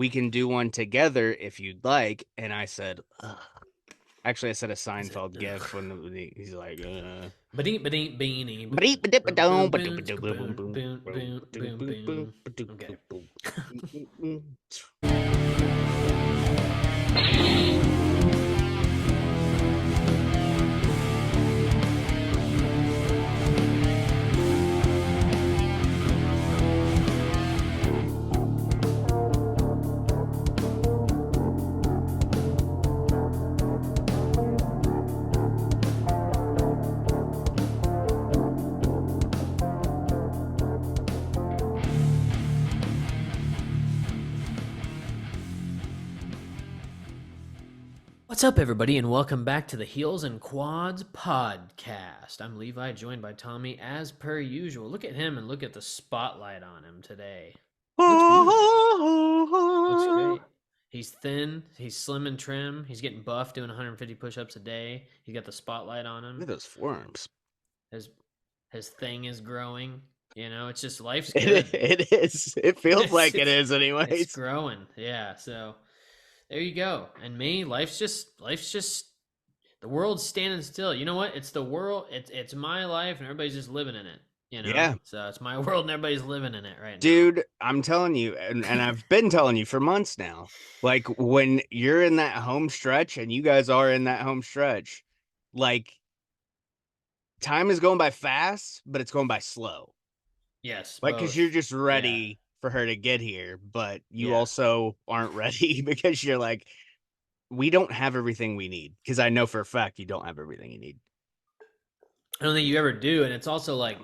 we can do one together if you'd like. And I said, ugh. Actually, I said a Is it? Seinfeld gif when he's like, Ba-dee, ba-dee, beanie. Boom, "Ba-dee-ba-dip-ba-dong, boom, ba-doo-ba-doo, boom, boom, boom, boom, boom, ba-doo, boom, boom, boom, boom. ba-doo, Okay. boom, boom." What's up, everybody, and welcome back to the Heels and Quads podcast. I'm Levi, joined by Tommy, as per usual. Look at him and look at the spotlight on him today. Looks beautiful. Looks great. He's thin, he's slim and trim, he's getting buff, doing 150 push-ups a day. He got the spotlight on Look him. at those forearms. His his thing is growing. It's just life's It, good. it is. It feels It's like it it's is, it's anyways. growing. Yeah, so there you go. And me, life's just the world's standing still. You know what? It's the world. It's my life, and everybody's just living in it. Yeah. So it's my world, and everybody's living in it right now. Dude, I'm telling you, and I've been telling you for months now, like when you're in that home stretch and you guys are in that home stretch, like time is going by fast, but it's going by slow. Yes, Like, because you're both. just Yeah, ready for her to get here, but you yeah. also aren't ready because you're like, we don't have everything we need. Because I know for a fact you don't have everything you need. I don't think you ever do, and it's also like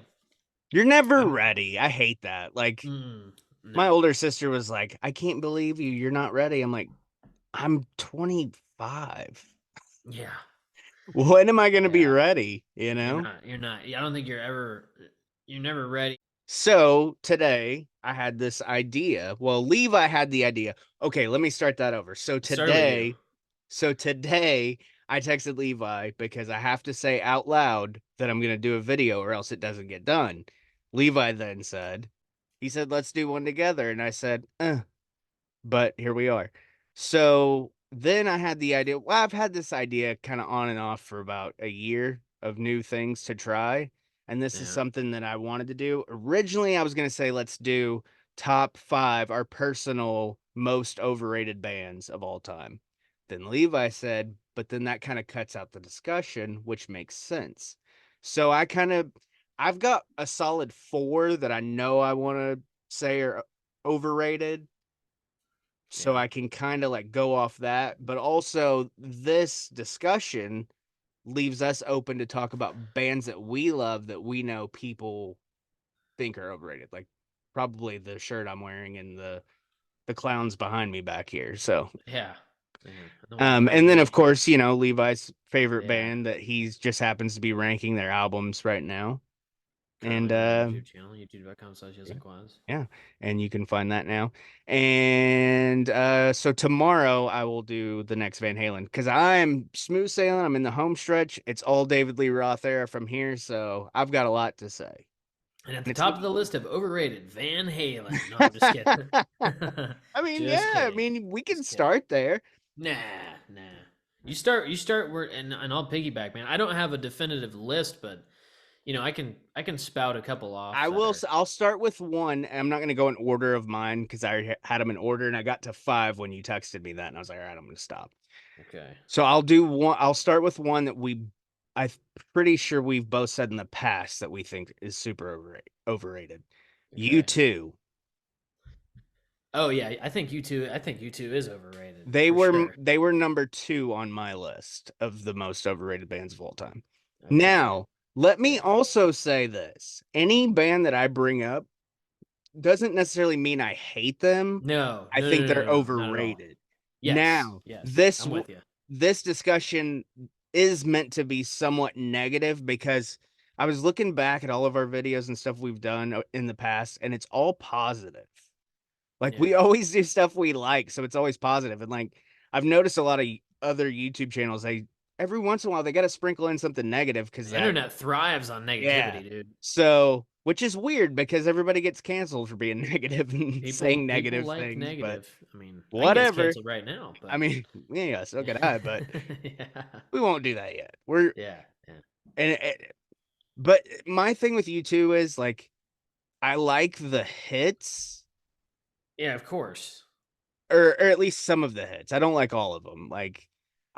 You're never I'm. ready. I hate that. Like, my No. older sister was like, I can't believe you. You're not ready. I'm like, I'm 25. Yeah, When am I going to be yeah. ready? You You're know? not. You're not. I don't think you're ever. You're never ready. So today I had this idea. Well, Levi had the idea. Okay, let me start that over. It started with you. So today I texted Levi because I have to say out loud that I'm going to do a video or else it doesn't get done. Levi then said, he said, let's do one together. And I said, but here we are. So then I had the idea. Well, I've had this idea kind of on and off for about a year of new things to try. And this is Yeah. something that I wanted to do. Originally, I was going to say, let's do top five, our personal most overrated bands of all time. Then Levi said, but then that kind of cuts out the discussion, which makes sense. So I've got a solid four that I know I want to say are overrated, so Yeah. I can kind of like go off that. But also, this discussion leaves us open to talk about bands that we love that we know people think are overrated. Like probably the shirt I'm wearing and the clowns behind me back here. So, Yeah. Yeah. And the one behind and then of me. course, Levi's favorite Yeah. band that he's just happens to be ranking their albums right now. And Currently on our YouTube channel, youtube.com/heels yeah. and quads. Yeah, and you can find that now. And so tomorrow I will do the next Van Halen because I'm smooth sailing. I'm in the home stretch. It's all David Lee Roth era from here, so I've got a lot to say. And at And the it's top gonna of be the cool. list of overrated, Van Halen. No, I'm just kidding. I mean, Just yeah, I kidding. mean, we can Just kidding. start there. Nah, nah. You start where and I'll piggyback, man. I don't have a definitive list, but I can spout a couple off I that will. are I'll start with one. And I'm not going to go in order of mine because I already had them in order, and I got to five when you texted me that, and I was like, all right, I'm going to stop. okay. So I'll do one. I'll start with one that I'm pretty sure we've both said in the past that we think is super overrated. You Okay. too. Oh yeah, I think U2 is overrated They for were sure. they were number two on my list of the most overrated bands of all time. Okay. Now, let me Yeah. also say this: any band that I bring up doesn't necessarily mean I hate them. No, I no, no, think no, they're no, no, not at all. overrated. Yes, Now, yes, this I'm with you. this discussion is meant to be somewhat negative because I was looking back at all of our videos and stuff we've done in the past, and it's all positive. Like we Yeah. always do stuff we like, so it's always positive. And like I've noticed a lot of other YouTube channels, they every once in a while they got to sprinkle in something negative because The that internet thrives on yeah. negativity, dude. So which is weird because everybody gets canceled for being negative and saying People negative like things, but negative. I mean, I can get whatever. canceled right now, I but mean, yeah, so could I, but yeah, we won't do that yet. We're yeah, yeah, and but my thing with U2 is like I like the hits, yeah. Of course. or at least some of the hits. I don't like all of them. Like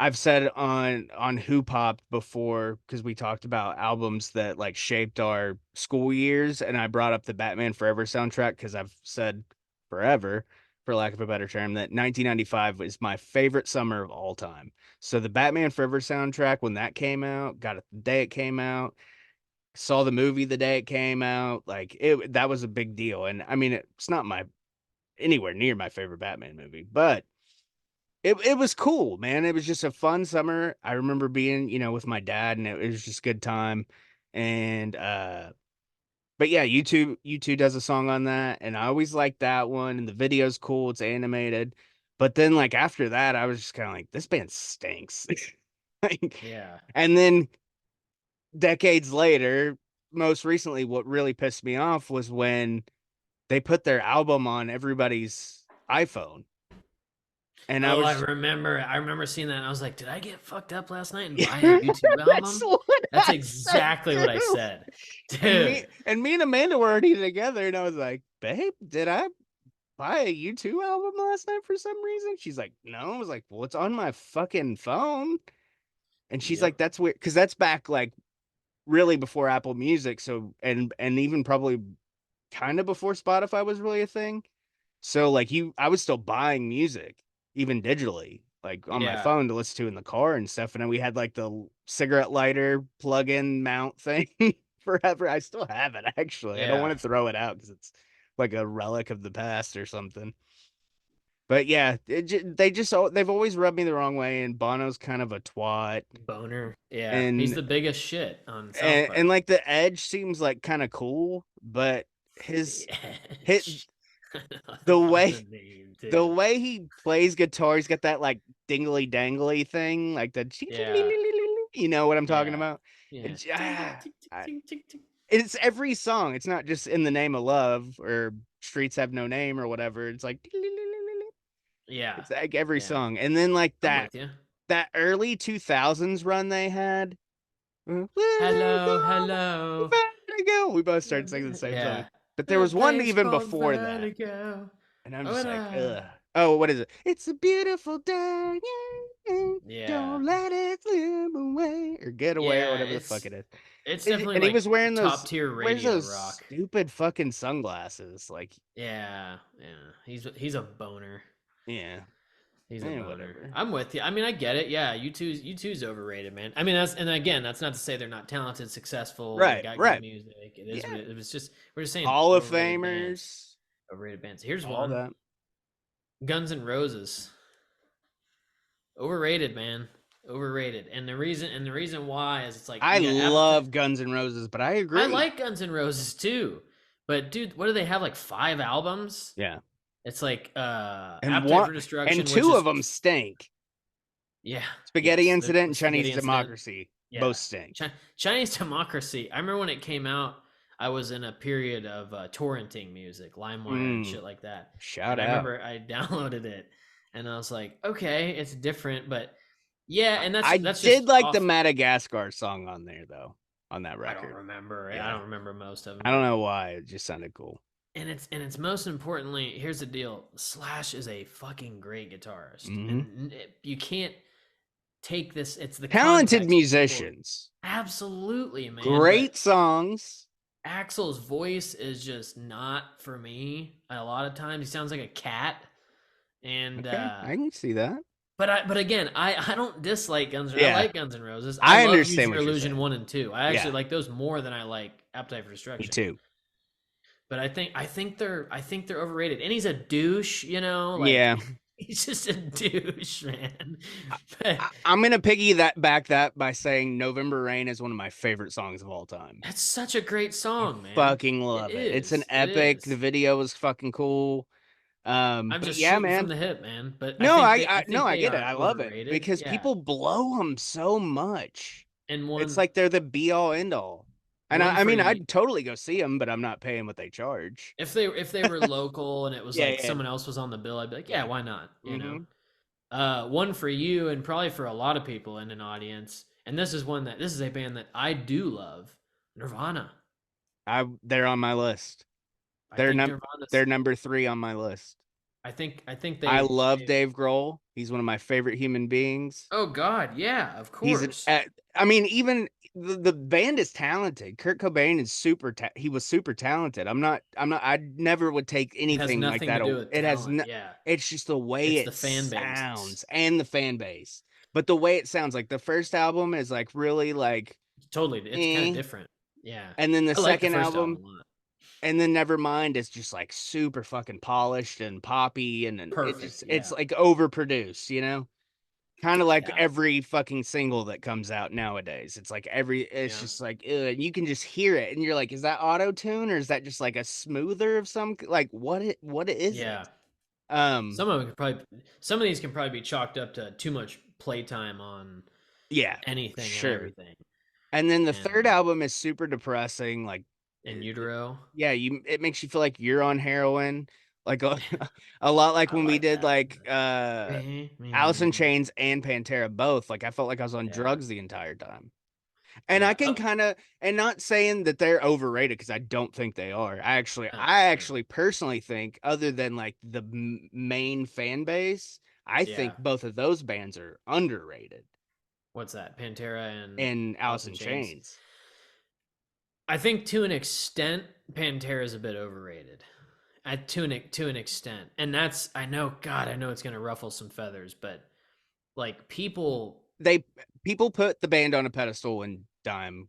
I've said on Who Pop before, because we talked about albums that like shaped our school years, and I brought up the Batman Forever soundtrack because I've said forever, for lack of a better term, that 1995 is my favorite summer of all time. So the Batman Forever soundtrack, when that came out, got it the day it came out, saw the movie the day it came out, like that was a big deal. And I mean, it's not my anywhere near my favorite Batman movie, but it was cool, man. It was just a fun summer. I remember being, with my dad, and it was just a good time. And but yeah, U2 does a song on that, and I always liked that one, and the video's cool, it's animated. But then like after that, I was just kind of like, this band stinks. Like, Yeah. and then decades later, most recently, what really pissed me off was when they put their album on everybody's iPhone. And I Oh, I was remember. I remember seeing that, and I was like, "Did I get fucked up last night and buy a yeah, YouTube that's album?" what That's I said exactly what I too. said, And me dude. and me and Amanda were already together, and I was like, "Babe, did I buy a U2 album last night for some reason?" She's like, "No." I was like, "Well, it's on my fucking phone." And she's like, Yep. "That's weird," because that's back like really before Apple Music, so and even probably kind of before Spotify was really a thing. So like I was still buying music, even digitally, like on my Yeah. phone to listen to in the car and stuff. And then we had like the cigarette lighter plug-in mount thing forever. I still have it actually. I don't Yeah. want to throw it out because it's like a relic of the past or something. But yeah, they've always rubbed me the wrong way, and Bono's kind of a twat, Boner. Yeah. He's and the biggest shit on South and Park. like the Edge seems like kind of cool, but his hit Edge. I the love way the name the too. way he plays guitar, he's got that like dingly dangly thing, like the Yeah. you know what I'm talking Yeah. about? Yeah. It's, Ting, ting, ting, ting, I- ting, ting, ting. it's every song. It's not just In the Name of Love or Streets Have No Name or whatever. It's like Yeah. it's like every Yeah. song. And then like I'm that with you. that early 2000s run they had. Where to Hello, go? hello. Where to go? We both started singing the same song. Yeah. But there A was one place even called before that. Vertigo. And I'm Oh, just like, da. ugh. Oh, what is it? It's a beautiful day. Yeah. Yeah. Don't let it slip away or get away or Yeah, whatever the fuck it is. it's definitely And he like was wearing top those tier wears radio those rock. stupid fucking sunglasses. Like, Yeah, yeah. He's a boner. yeah, He's a boner. whatever. I'm with you. I mean, I get it. Yeah, U2's overrated, man. I mean, and again, that's not to say they're not talented, successful, they Right, got good right. music. It is what Yeah. it was just we're just saying Hall of overrated bands. Famers, Overrated bands. Here's all one. that. Guns N' Roses. Overrated, man. Overrated. And the reason why is it's like I you got Appetite. love Guns N' Roses, but I I agree. like Guns N' Roses too. But dude, what do they have, like 5 albums? Yeah. It's like And Appetite one for and Destruction, which two is of them stink. yeah, Spaghetti yes, Incident the and Chinese spaghetti incident. Democracy both Yeah. stink. Chinese Democracy. I remember when it came out, I was in a period of torrenting music, LimeWire and Mm, shit like that. shout And I out. remember I downloaded it and I was like, okay, it's different, but yeah, and I that's did just like the off. Madagascar song on there though, on that I don't record. remember. I Yeah. don't remember most of them, I don't but know why. It just sounded cool. and it's most importantly, here's the deal. Slash is a fucking great guitarist. Hmm. And you can't take this, it's the Talented context that people musicians. absolutely, man, Great but songs. Axel's voice is just not for me. A lot of times he sounds like a cat. And Okay. I can see that. but again, I don't dislike I Yeah. like Guns N' Roses. I I love Use understand Your what you're Illusion saying. 1 and 2. I actually Yeah. like those more than I like Appetite for Me Destruction. too. But I think they're overrated. And he's a douche, like Yeah. he's just a douche, man. I, But I'm going to piggyback that by saying November Rain is one of my favorite songs of all time. that's such a great I song, man. fucking It love it. It's an is. It epic. The is. video was fucking cool. I'm But just yeah, shooting from man. the hip, man. But I No, think I, they I I no, think I they get it. are I love it overrated. because Yeah. people blow them so much. And It's one like they're the be all end all. And One I for mean, you. I'd totally go see them, but I'm not paying what they charge. If they were local and it was Yeah, like yeah, someone else was on the bill, I'd be like, yeah, yeah. why not? Mm-hmm. One for you and probably for a lot of people in an audience. And this is a band that I do love, Nirvana. They're on my list. I They're think num Nirvana's. they're number 3 on my list. I think I they. love Dave Grohl. He's one of my favorite human beings. Oh God, yeah, of He's an course. I mean, even the band is talented. Kurt Cobain is he was super talented. I never would take It has anything like nothing to that. do with It has talent. no, Yeah, it's just the way it's the it fan base. sounds and the fan base. But the way it sounds, like the first album is like really like Totally, it's kind of eh. different. Yeah, And then the I like the second first album, album a lot. and then Nevermind is just like super fucking polished and poppy, and Perfect. it's Yeah, like overproduced, you know? Kind of like yeah, every fucking single that comes out nowadays. It's like it's yeah, just like, ugh, you can just hear it, and you're like, is that auto tune or is that just like a smoother of some like what is it? yeah. Um, Some of these can probably be chalked up to too much playtime on yeah, anything and sure. everything. And then the And third album is super depressing. Like, in utero, yeah, it makes you feel like you're on heroin, like a lot like I when we like did that. like Alice in Chains and Pantera both. Like I felt like I was on Yeah, drugs the entire time. And I yeah. can kind of, and not saying that they're overrated because I don't think they are. Oh, I yeah, actually personally think, other than like the main fan base, I yeah. think both of those bands are underrated. What's that? Pantera and And Alice Alice in in Chains. Chains, I think to an extent, Pantera is a bit overrated. To an extent, and that's I know. God, I know it's gonna ruffle some feathers, but like people, they people put the band on a pedestal and Dime.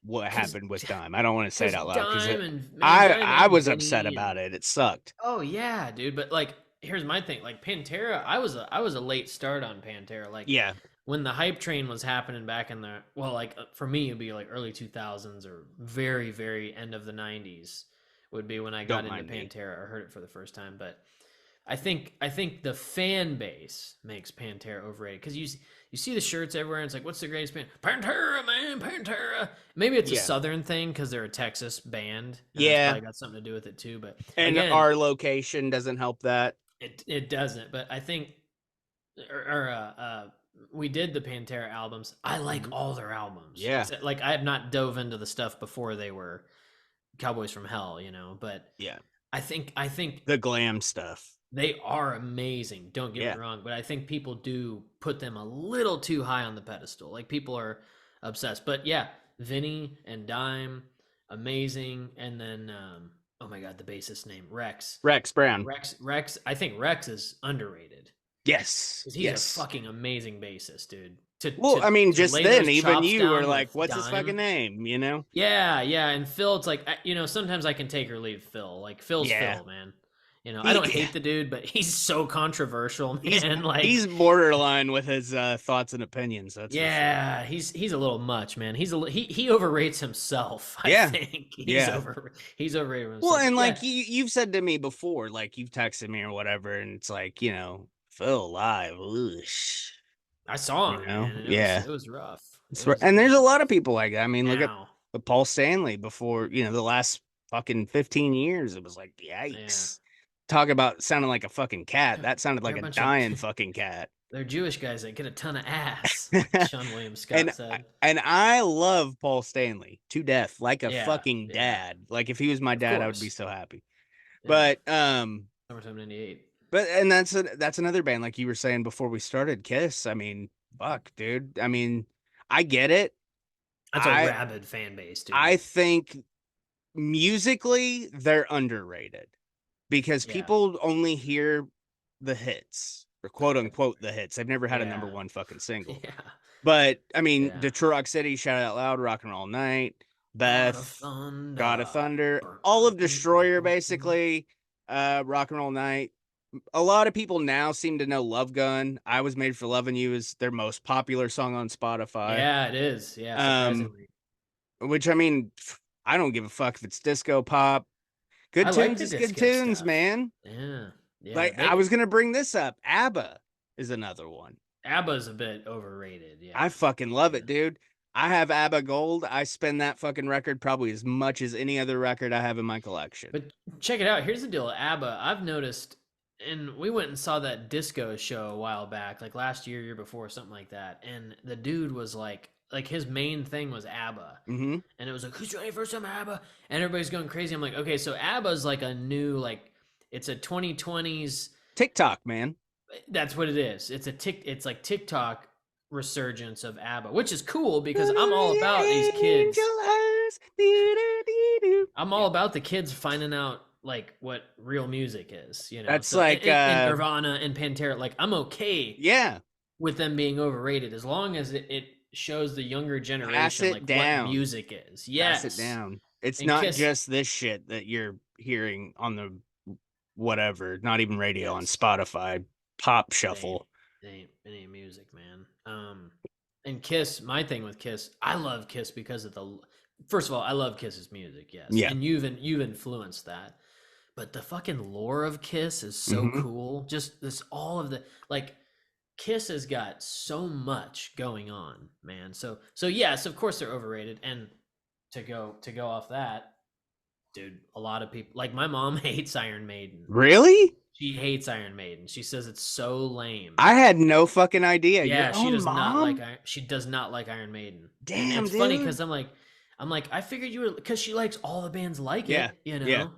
What because happened with Dime? I don't want to say it out loud because Dime and man, Dime I and was upset Vinny about and it. It sucked. oh yeah, dude. But like, here's my thing. Like Pantera, I was a late start on Pantera. Like Yeah, when the hype train was happening back in the like for me it'd be like early 2000s or very very end of the 90s would be when I got don't into mind me. Pantera or heard it for the first time. But I think the fan base makes Pantera overrated because you see the shirts everywhere and it's like, what's the greatest band? Pantera, man, Pantera. Maybe it's a Yeah, Southern thing because they're a Texas band and that's yeah, probably got something to do with it too. But and again, our location doesn't help that. it doesn't. But I think or we did the Pantera albums. I like Mhm. all their albums Yeah, except like I have not dove into the stuff before they were Cowboys from Hell, but yeah, I think the glam stuff. they are amazing. Don't get me Yeah. wrong, but I think people do put them a little too high on the pedestal. Like people are obsessed. But yeah, Vinny and Dime, amazing. And then oh my god, the bassist name Rex. Rex Brown. Rex. I think Rex is underrated Yes. because he's a Yes. fucking amazing bassist, dude. To Well, to I mean, to just lay then, those even chops you were down like, with what's his fucking Dime. name? You know? Yeah, yeah, and Phil, it's like sometimes I can take or leave Phil. Like Phil's Yeah. Phil, man. I don't He hate the dude, but he's so controversial, man. he's Like, borderline with his thoughts and opinions, that's for sure. yeah, he's a little much, man. He overrates himself. I Yeah. think Yeah. he's overrated Well, himself. But and yeah, like you've said to me before, like you've texted me or whatever, and it's like, Phil live. Oosh, I saw him, man, and it was Yeah. it was rough. It Right. was And it there's a was lot rough. of people like that. I mean, look at Now, the Paul Stanley before, the last fucking 15 years. It was like, yeah, yikes. Talk about sounding like a fucking cat. they're, That sounded they're like a a bunch of dying fucking cat. they're Jewish guys that get a ton of ass, like Sean William and Scott said. and I love Paul Stanley to death, like a Yeah, fucking yeah, dad. Like if he was my of dad, I would be course. so happy. Yeah, But summertime '98. and that's another band like you were saying before we started, Kiss. I mean, fuck, dude. I mean, I get it. That's a I rabid fan base, dude. I think musically they're underrated because Yeah, people only hear the hits, or quote unquote the hits. They've never had a number yeah, one fucking single. yeah, But I mean, yeah. Detroit Rock City, Shout It Out Loud, Rock and Roll Night, God of Beth, God of Thunder. Thunder, Burr, all burr, of burr, burr, Destroyer, burr, burr. basically, Rock and Roll Night. A lot of people now seem to know Love Gun. I Was Made for Loving You is their most popular song on Spotify. Yeah, it is. Yeah, Um, surprisingly. which I mean, I don't give a fuck if it's disco pop. I Good like tunes the is good disco tunes, stuff. man. Yeah, yeah. Like I was gonna bring this up. ABBA is another one. ABBA's a bit overrated. I Yeah, fucking love yeah, it, dude. I have ABBA Gold. I spend that fucking record probably as much as any other record I have in my collection. But check it out. Here's the deal. ABBA. I've noticed, and we went and saw that disco show a while back, like last year, year before, something like that. And the dude was like his main thing was ABBA, Mm-hmm. and it was like, who's ready for some ABBA? And everybody's going crazy. I'm like, okay, so ABBA's like a new like, it's a 2020s. TikTok, man. That's what it is. It's like TikTok resurgence of ABBA, which is cool because Gonna I'm all be about these angel kids. eyes. Dee-dee-dee-doo. I'm Yeah. all about the kids finding out like what real music is, you know. That's So like and Nirvana and Pantera, like I'm okay yeah, with them being overrated as long as it shows the younger pass generation it like what down. music is. Pass it Yes. down. It's And not Kiss, just this shit that you're hearing on the whatever, not even radio, on yes. Spotify, pop It ain't shuffle. it ain't music, man. And Kiss, my thing with Kiss, I love Kiss because of the first of all, I love Kiss's music, yes. Yeah. And you've influenced that. But the fucking lore of Kiss is so Mm-hmm. cool. Just this all of the like Kiss has got so much going on, man. So yes, of course they're overrated. And to go off that, dude, a lot of people like my mom hates Iron Maiden. Really? She hates Iron Maiden. She says it's so lame. I had no fucking idea. Your Yeah, she own does not like mom? she does not like Iron Maiden. And Damn, it's funny dude. because I'm like, I figured you were because she likes all the bands like Yeah. it, you Yeah. know?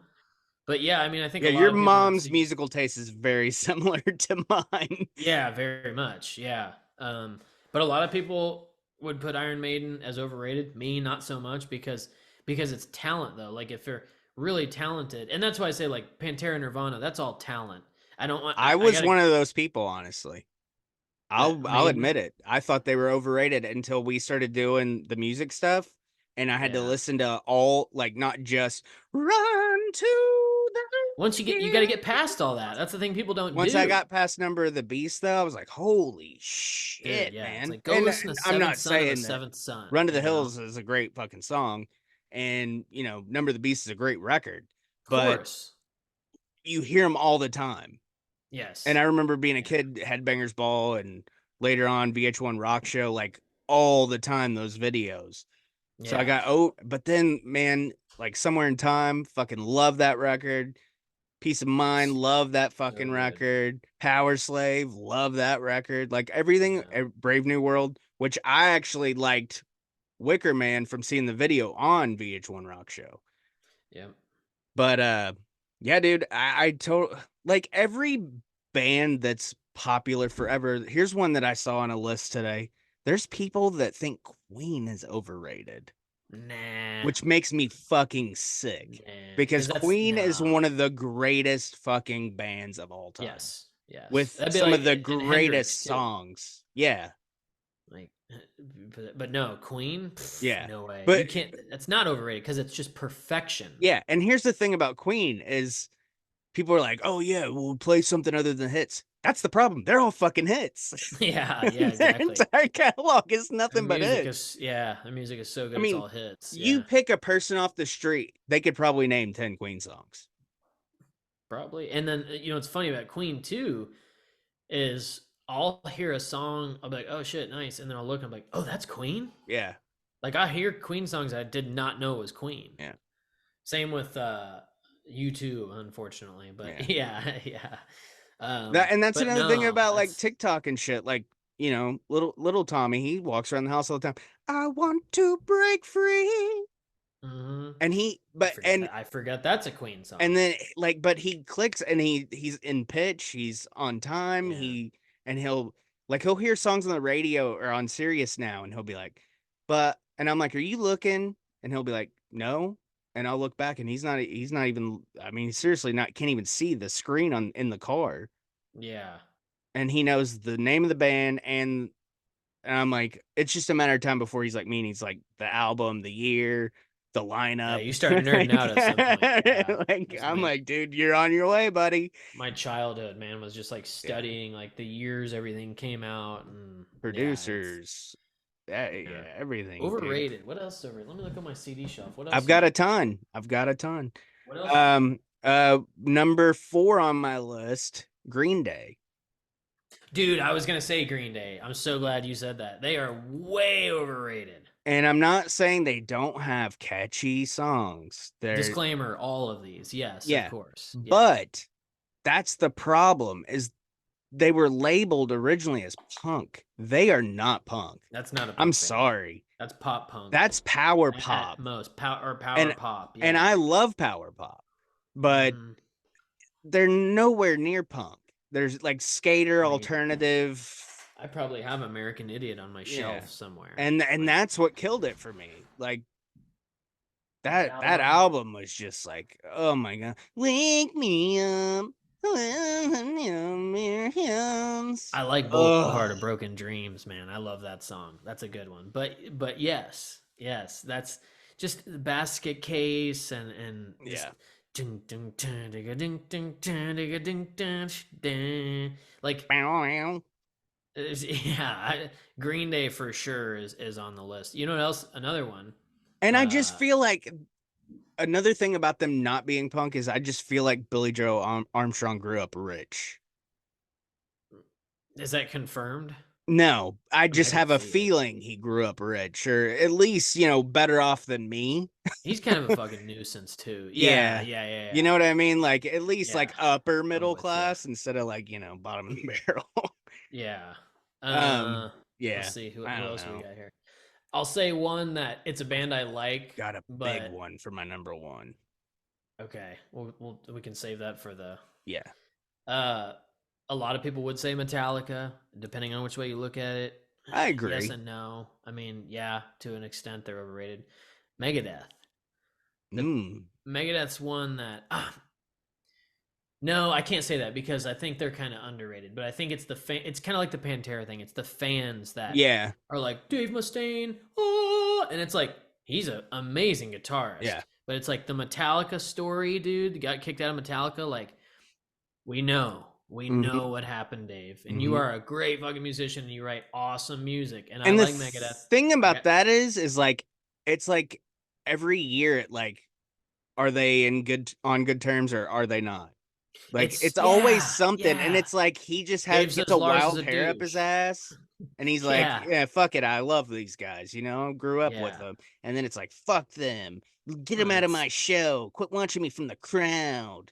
But yeah, I mean, I think Yeah, a lot your of people would mom's see. musical taste is very similar to mine. Yeah, very much. Yeah. But a lot of people would put Iron Maiden as overrated. Me, not so much because it's talent though. Like if you're really talented, and that's why I say like Pantera, Nirvana, that's all talent. I don't want. I I was gotta one of those people, honestly. that I'll Maiden. admit it. I thought they were overrated until we started doing the music stuff, and I had to Yeah. listen to all, like, not just run to Once the you got to hill. get past all that. That's the thing people don't Once I do. got past Number of the Beast, though, I was like, holy Dude, shit, yeah. It's man. like go And listen to I'm Seventh not Son of the saying that Seventh Son, Run to the you know? Hills is a great fucking song, and, Number of the Beast is a great record, Of but course. you hear them all the time. And Yes. I remember being a Yeah. kid, Headbangers Ball, and later on VH1 Rock Show, like all the time, those videos. So I Yeah. got, but then, man, like Somewhere in Time, fucking love that record. Peace of Mind, love that So fucking good. record. Power Slave, love that record. Like everything, Yeah. Brave New World, which I actually liked Wicker Man from seeing the video on VH1 Rock Show. Yep. But yeah, dude, I told like every band that's popular forever. Here's one that I saw on a list today. There's people that think Queen is overrated, Nah. which makes me fucking sick Nah. because Because that's Queen is no. one of the greatest fucking bands of all time Yes. Yes. with That'd be some like of the and Hendrix greatest too. songs. Yeah. Like, but no, Queen. Pff, Yeah. no way. You But can't. That's not overrated because it's just perfection. yeah, and here's the thing about Queen is people are like, "Oh yeah, we'll play something other than hits." That's the problem. They're all fucking hits. Yeah. Yeah. Their Exactly. entire catalog is Their nothing but music hits. is yeah. Their music is so I good. It's mean, all hits. you Yeah. pick a person off the street, they could probably name 10 Queen songs. Probably. And then what's funny about Queen too is I'll hear a song. I'll be like, oh shit, nice, and then I'll look. And I'm like, oh, that's Queen. Yeah. Like I hear Queen songs I did not know was Queen. Yeah. Same with U2, unfortunately. Yeah. But yeah, yeah. And that's But another thing no, about like that's TikTok and shit. Like, little Tommy, he walks around the house all the time. I want to break free. mhm. And he I but forget that. I forgot that's a Queen and song. then like but he clicks and he's in pitch, he's on time, Yeah, he'll hear songs on the radio or on Sirius now and he'll be like, but and I'm like, "Are you looking?" And he'll be like, "No." And I'll look back and he's not even, I mean, seriously, not can't even see the screen on in the car. yeah, And he knows the name of the band and I'm like, it's just a matter of time before he's like me and he's like the album, the year, the yeah. lineup. You start nerding out at some point. Yeah, Like, that's I'm my like, dude, you're on your way, buddy. my childhood, man, was just like Yeah. studying like the years everything came out, and yeah, it's Producers. Yeah, yeah. yeah, everything, dude. Overrated. What else over? Let me look at my CD shelf. What I've else is got a over? ton. I've got a ton. What else is over? Number 4 on my list, Green Day. Dude, I was gonna say Green Day. I'm so glad you said that. They are way overrated. And I'm not saying they don't have catchy songs. They're Disclaimer: all of these, yes, of yeah. course, yeah. But that's the problem is they were labeled originally as punk. They are not punk. That's not a I'm punk band. sorry. That's pop punk That's power at pop. most. Power And pop. and Yeah. I love power pop, but Hmm. they're nowhere near punk. There's like skater I mean, alternative. I probably have American Idiot on my Yeah. shelf somewhere. And Like that's what killed it for me. Like that that album. album was just like, oh my god. Wake me up. I like Oh Boulevard of Broken Dreams, man. I love that song. That's a good one. But yes, yes, that's just the basket case and just yeah. ding ding ding ding ding ding ding ding ding ding. Like yeah, Green Day for sure is on the list. You know what else? Another one. And I just Uh, feel like another thing about them not being punk is I just feel like Billy Joe Armstrong grew up rich. is that confirmed? No, I I mean, I just could have a see it. feeling he grew up rich, or at least, better off than me. He's kind of a fucking nuisance too. Yeah, Yeah. yeah, yeah, You yeah. know what I mean? Like at least Yeah, like upper I'm middle with you. class instead of like, bottom of the barrel. Yeah. um, Let's yeah. see I who don't else we know. got here. I'll say one that it's a band I like, Got a big but one for my number one. okay, we can save that for the. Yeah. Uh, a lot of people would say Metallica, depending on which way you look at it. I Yes agree. and no. I mean, yeah, to an extent they're overrated. Megadeth. The Mm. Megadeth's one that no, I can't say that because I think they're kind of underrated. But I think it's the fan. It's kind of like the Pantera thing. It's the fans that Yeah. are like Dave Mustaine, oh, and it's like he's an amazing guitarist. Yeah. But it's like the Metallica story, dude. Got kicked out of Metallica. Like we Hmm. know what happened, Dave. And you Hmm. are a great fucking musician. And you write awesome music. And I And the like Megadeth. thing I about got that is like it's like every year it like are they on good terms or are they not? Like it's it's always something, and yeah. it's like he just Dave gets says a Lars is wild a hair up his douche. ass, and he's like, Yeah, "Yeah, fuck it, I love these guys, grew up with yeah. them." And then it's like, "Fuck them, get them Well, out of it's my show, quit watching me from the crowd."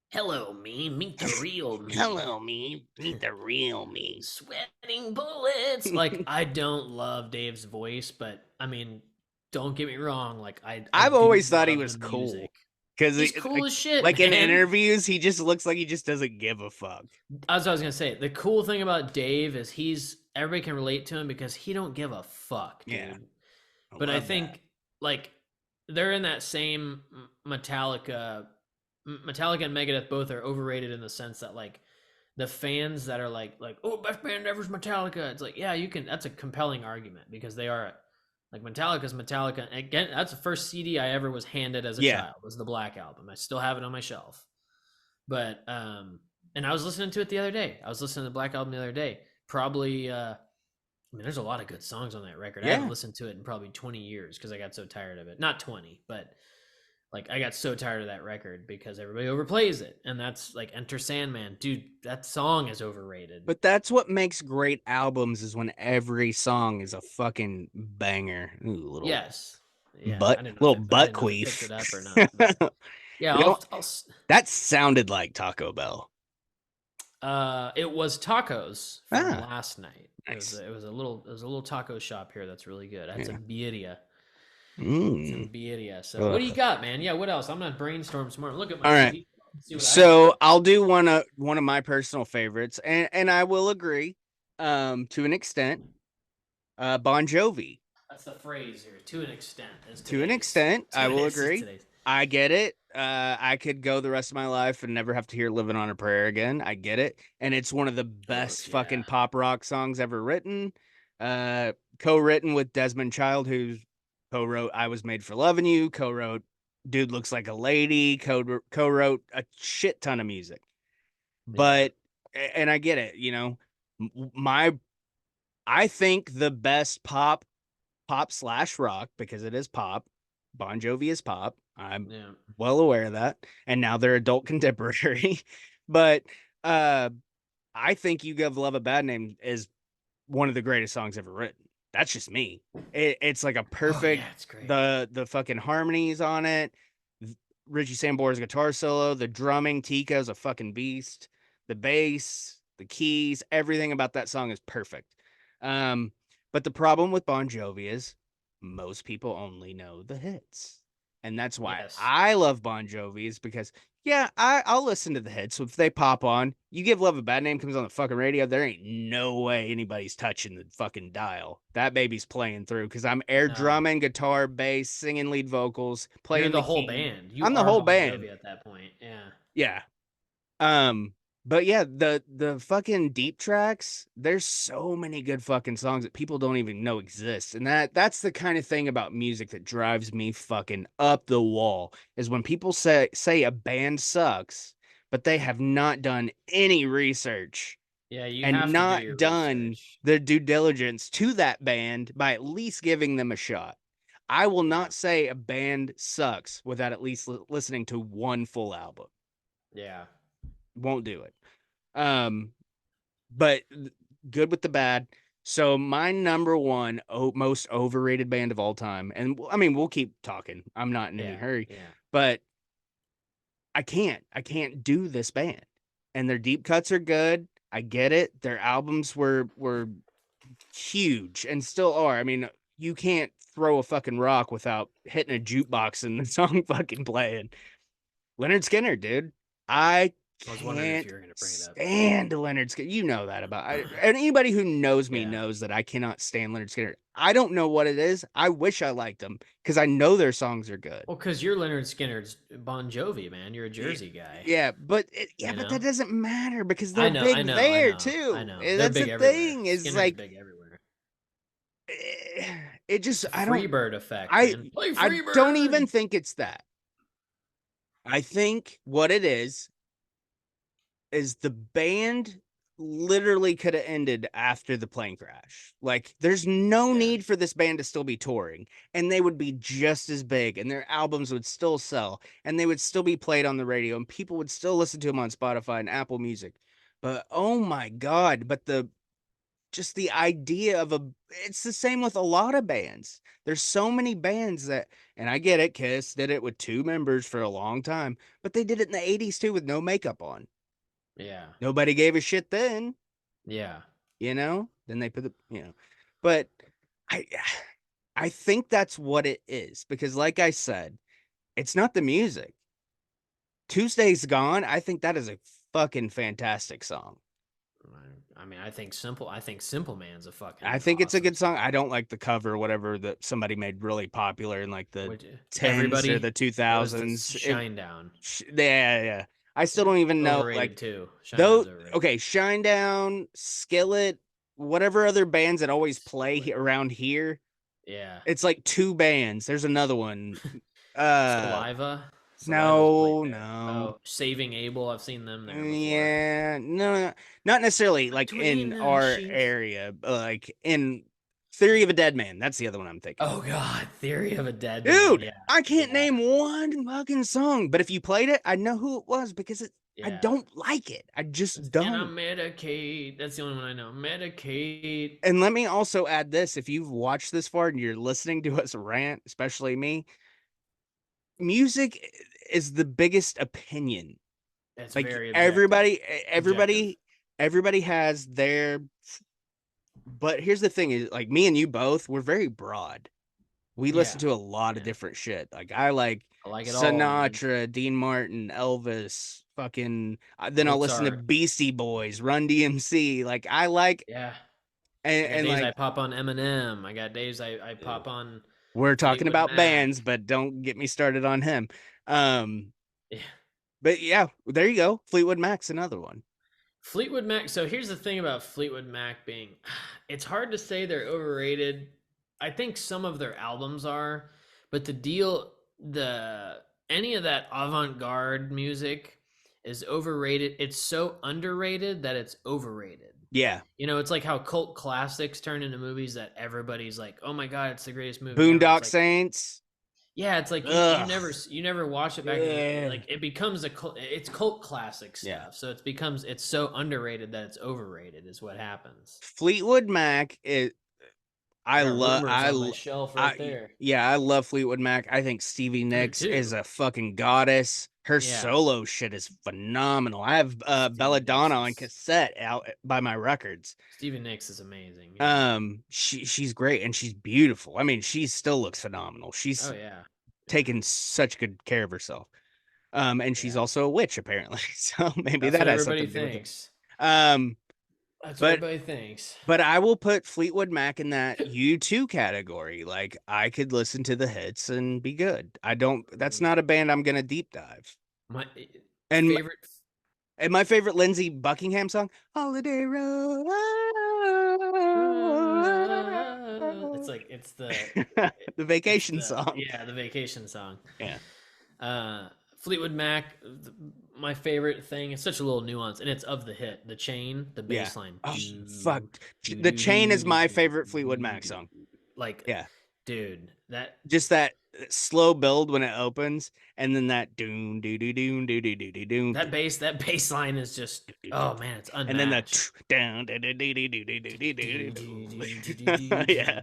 hello, me. Meet the real me. Hello, me, meet the real me. Sweating bullets. Like, I don't love Dave's voice, but I mean, don't get me wrong. Like, I I've do always thought he love the was music. cool because, He's cool as shit, like in man. interviews, he just looks like he just doesn't give a fuck. That's what I was gonna say. The cool thing about Dave is everybody can relate to him because he don't give a fuck, Yeah, dude. I But I love that. think like they're in that same Metallica. Metallica and Megadeth both are overrated in the sense that like the fans that are like oh best band ever's Metallica. It's like yeah you can that's a compelling argument because they are like Metallica's Metallica. Again, that's the first CD I ever was handed as a Yeah, child was the Black Album. I still have it on my shelf. But and I was listening to it the other day. I was listening to the Black Album the other day. Probably I mean, there's a lot of good songs on that record. I haven't yeah. listened to it in probably 20 years because I got so tired of it. Not 20, but like I got so tired of that record because everybody overplays it. And that's like Enter Sandman. Dude, that song is overrated. But that's what makes great albums is when every song is a fucking banger. Ooh, Yes. Yeah. butt, little I butt didn't know if it picked queef. it up or not, but yeah, you know, I'll that sounded like Taco Bell. it was tacos from Ah, last night. nice. It was a little taco shop here that's really good. I had Yeah. some birria. Some Mm. birria. So what do you Ugh. got, man? Yeah, what else? I'm gonna brainstorm some more. Look at my All right. CD. See what I got. So I'll do one of my personal favorites, and I will agree, to an extent. Bon Jovi. That's the phrase here. To an extent, is To an today's. extent, I will This is agree. today's. I get it. I could go the rest of my life and never have to hear "Living on a Prayer" again. I get it, and it's one of the Oh best yeah. fucking pop rock songs ever written. Co-written with Desmond Child, who co-wrote "I Was Made for Loving You." Co-wrote "Dude Looks Like a Lady." Co-wrote a shit ton of music. Yeah. But and I get it. My I think the best pop slash rock because it is pop. Bon Jovi is pop. I'm Yeah. well aware of that. And now they're adult contemporary. But uh I think You Give Love a Bad Name is one of the greatest songs ever written. That's just me. It's like a Oh perfect yeah, it's great. the fucking harmonies on it. Richie Sambora's guitar solo, the drumming, Tico's a fucking beast. The bass, the keys, everything about that song is perfect. Um, but the problem with Bon Jovi is most people only know the hits. And that's why Yes. I love Bon Jovi is because yeah, I'll listen to the hits. If they pop on, You Give Love a Bad Name comes on the fucking radio, there ain't no way anybody's touching the fucking dial. That baby's playing through because I'm air No. drumming, guitar, bass, singing lead vocals, You're playing the the whole key. band. You I'm the are whole Bon band. Jovi at that point. Yeah. Yeah. Um, but yeah, the fucking deep tracks, there's so many good fucking songs that people don't even know exist. And that's the kind of thing about music that drives me fucking up the wall is when people say a band sucks, but they have not done any research Yeah, you and have to do not your done research. the due diligence to that band by at least giving them a shot. I will Yeah. not say a band sucks without at least listening to one full album. Yeah. Won't do it. Um, but good with the bad. So my number one most overrated band of all time, and I mean we'll keep talking. I'm not in any Yeah. hurry, Yeah. but I can't do this band. And their deep cuts are good. I get it. Their albums were huge and still are. I mean, you can't throw a fucking rock without hitting a jukebox and the song fucking playing. Lynyrd Skynyrd, dude. I I was wondering if can't you were gonna bring it up. stand Lynyrd Skynyrd. You know that about and anybody who knows me Yeah. knows that I cannot stand Lynyrd Skynyrd. I don't know what it is. I wish I liked them because I know their songs are good. Well, because you're Leonard Skinner's Bon Jovi, man. You're a Jersey guy. Yeah, but You that know. doesn't matter because they're I know. I big know. I there know. I too. know. They're That's the big everywhere. thing. Is Skinner's like big everywhere. it It's just the I don't Freebird effect, I man. Play I don't even Freebird. think it's that. I think what it is the band literally could have ended after the plane crash. Like, there's no Yeah. need for this band to still be touring, and they would be just as big, and their albums would still sell, and they would still be played on the radio, and people would still listen to them on Spotify and Apple Music. But oh my God, but the just the idea of it's the same with a lot of bands. There's so many bands that, and I get it, Kiss did it with two members for a long time, but they did it in the 80s too with no makeup on. Yeah. Nobody gave a shit then, Yeah. Then they put but I I think that's what it is because like I said, it's not the music. Tuesday's Gone, I think that is a fucking fantastic song. I mean, I think Simple. I think Simple Man's a I fucking think it's a awesome good song. I song. don't like the cover, whatever that somebody made really popular in like the Which tens or everybody, the it was the 2000s. Shine Down. Yeah, yeah. I still Yeah, don't even know overrated like too. Shine though. Down's overrated. Okay, Shinedown, Skillet, whatever other bands that always play Skillet. around here. Yeah. It's like two bands. There's another one. Uh, Saliva. Saliva's played no, there. no. Oh, Saving Abel. I've seen them there before. Yeah, no, not necessarily like Between in the our sheets. area, but like in Theory of a Dead Man. That's the other one I'm thinking Oh of. God, Theory of a Dead Man. Dude, Yeah, I can't yeah, name one fucking song, but if you played it, I know who it was because I yeah. don't like it. I just And I don't. medicate. That's the only one I know. Medicate. And let me also add this: if you've watched this far and you're listening to us rant, especially me, music is the biggest opinion. It's Like very objective, subjective. everybody has their. But here's the thing: is like me and you both, we're very broad. We listen Yeah, to a lot of yeah. different shit. Like I like I like it all, man. Sinatra, Dean Martin, Elvis, fucking. Then I'll listen to Mozart. Beastie Boys, Run DMC. Like I like Yeah. I got and days like I pop on Eminem. I got days I pop on we're talking Fleetwood about Mac. bands, but don't get me started on him. Um, Yeah. but yeah, there you go. Fleetwood Mac's another one. Fleetwood Mac. So here's the thing about Fleetwood Mac being, it's hard to say they're overrated. I think some of their albums are, but the any of that avant-garde music is overrated. It's so underrated that it's overrated. Yeah, You know, it's like how cult classics turn into movies that everybody's like, "Oh my god, it's the greatest movie ever." It's Boondock like, Saints. yeah, it's like Ugh. you never watch it back in the Yeah. like it becomes a cult, it's cult classic Yeah. stuff. So it's so underrated that it's overrated is what happens. Fleetwood Mac is I got Rumors on my shelf right I there. yeah, I love Fleetwood Mac. I think Stevie I do Nicks is too. a fucking goddess. Her Yeah. solo shit is phenomenal. I have Stevie Nicks Belladonna on is cassette out by my records. Stevie Nicks is amazing. Yeah. She's great and she's beautiful. I mean, she still looks phenomenal. Oh She's yeah. Yeah. taken such good care of herself. And she's Yeah. also a witch apparently. So maybe That's that what has everybody something to do with it. thinks. Um, That's what but everybody thinks. but I will put Fleetwood Mac in that U2 category. Like I could listen to the hits and be good. I don't that's Mhm. not a band I'm gonna deep dive. My And favorite. and my favorite Lindsey Buckingham song, Holiday Road. It's the The it's vacation the song. yeah, the vacation song. Yeah. Fleetwood Mac, my favorite thing. It's such a little nuance, and it's of the hit, the chain, the Yeah. bass line. Oh fuck. Do, do, The do, Chain do, is do, my do, favorite Fleetwood do, Mac do. song. Like, Yeah. dude, that Just that slow build when it opens, and then that doom doo doo doom doo doo doo doo doom, that bass line is just, oh man, it's and then the unmatched. down doo doo doo doo doo doo doo doo doo. Yeah.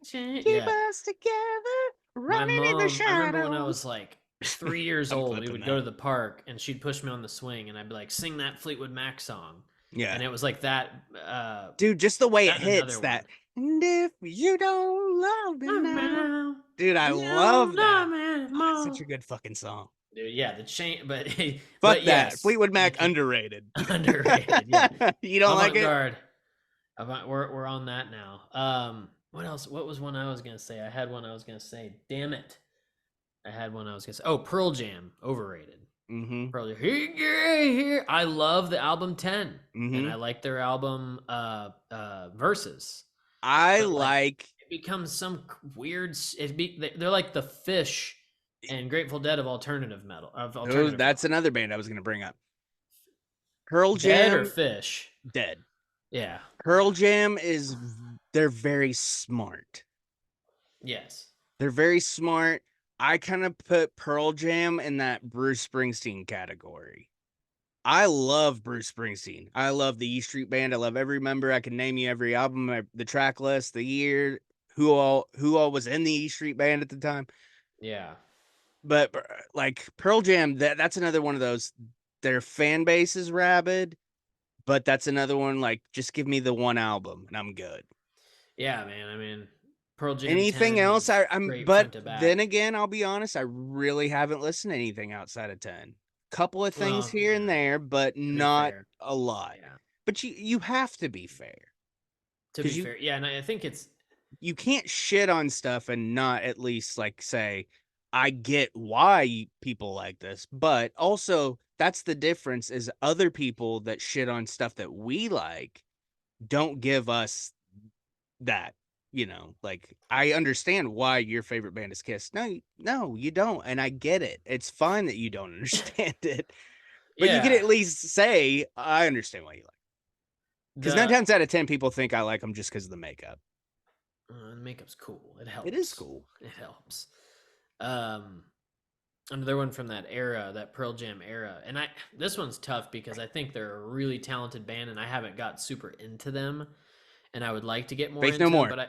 Chain, keep Yeah. us together, My running in the mom, I remember when I shadows. was like 3 years I'm old, we clipping would go that. to the park and she'd push me on the swing and I'd be like, sing that Fleetwood Mac song. Yeah, And it was like that, dude, just the way it that and hits another that. one. And if you don't love me Love me now, now. dude, I You don't love that. love me Oh, it's such anymore. a good fucking song. Dude, yeah, the chain, but Fuck that. yes, Fleetwood you Mac can't. underrated. Underrated, yeah. You don't like Avant it? garde. We're on that now. What else? What was one I was gonna say? I had one I was gonna say. Damn it. I had one I was gonna say. Oh, Pearl Jam, overrated. Mm-hmm. Pearl Jam. Here. I love the album 10, and Mm-hmm. I like their album Versus. I But like, like. it becomes some weird. They're like the Fish and Grateful Dead of alternative metal of Those. alternative That's rock. another band I was gonna bring up. Pearl Dead or Jam, Fish? dead. Yeah. Pearl Jam is. They're very smart. Yes. They're very smart. I kind of put Pearl Jam in that Bruce Springsteen category. I love Bruce Springsteen. I love the E Street Band. I love every member. I can name you every album, the track list, the year, who all was in the E Street Band at the time. Yeah. But like Pearl Jam, that's another one of those. Their fan base is rabid, but that's another one. Like, just give me the one album and I'm good. Yeah, man. I mean, Pearl Jam Anything 10 else? was I'm. great But front to then back. again, I'll be honest. I really haven't listened to anything outside of 10. Couple of things Well, here and yeah. there, but To be not fair, a lot. yeah. But you have to be fair To be because you fair, yeah, and I think it's you can't shit on stuff and not at least like say, I get why people like this, but also that's the difference is other people that shit on stuff that we like don't give us that, like I understand why your favorite band is Kiss. No, you don't. And I get it. It's fine that you don't understand it, but you can yeah. at least say, I understand why you like it. Because nine The times out of 10, people think I like them just because of the makeup. the makeup's cool. It It is helps. cool. It helps. Um, Another one from that era, that Pearl Jam era, and this one's tough because I think they're a really talented band, and I haven't got super into them, and I would like to get more Faith No into them, More.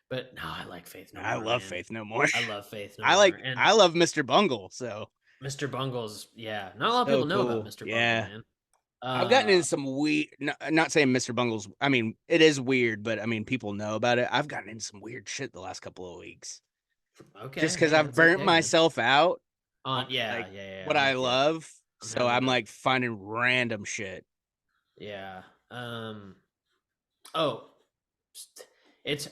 but no, I like Faith No I More, love man. Faith No More. I love Faith No I More, like and I love Mr. Bungle, so Mr. Bungle's, yeah. Not a lot of so people know about cool. Mr. Bungle, Yeah. man. I've gotten into Uh, some weird, not saying Mr. Bungle's, I mean, it is weird, but I mean, people know about it. I've gotten into some weird shit the last couple of weeks just okay, because hey, I've that's burnt okay, man. myself out on Yeah, like yeah, yeah. what I'm I with you. love. I'm So having I'm to, like finding random shit. yeah. Oh, it's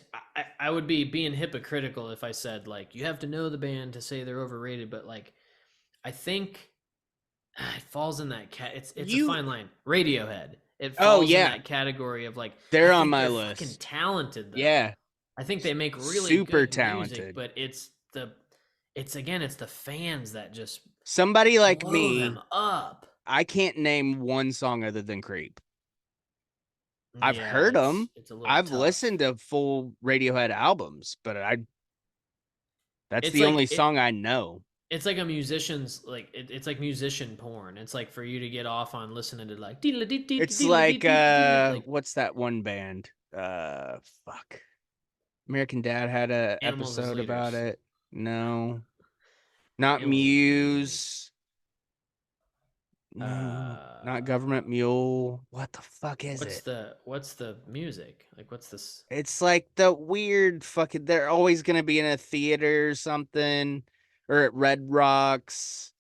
I would be being hypocritical if I said like you have to know the band to say they're overrated, but like I think it falls in that it's a You, fine line. Radiohead. It oh, falls in yeah, that category of like I they're on think my they're fucking list. talented though. Yeah. I think they make really Super good music, talented. but it's the fans that just Somebody like blow them me, up. I can't name one song other than Creep. I've Yeah, heard them. it's a little I've tough. listened to full Radiohead albums, but that's It's the like only song I know. it's like a musician's like it's like musician porn. It's like for you to get off on listening to like deedle It's deedle like deedle like what's that one band? fuck. American Dad had a Animals as episode about leaders. it. No, not Animals as leaders, maybe. Muse. No, not Uh, Government Mule. What the fuck is it? what's the music? Like, what's this? It's like the weird fucking. They're always gonna be in a theater or something, or at Red Rocks.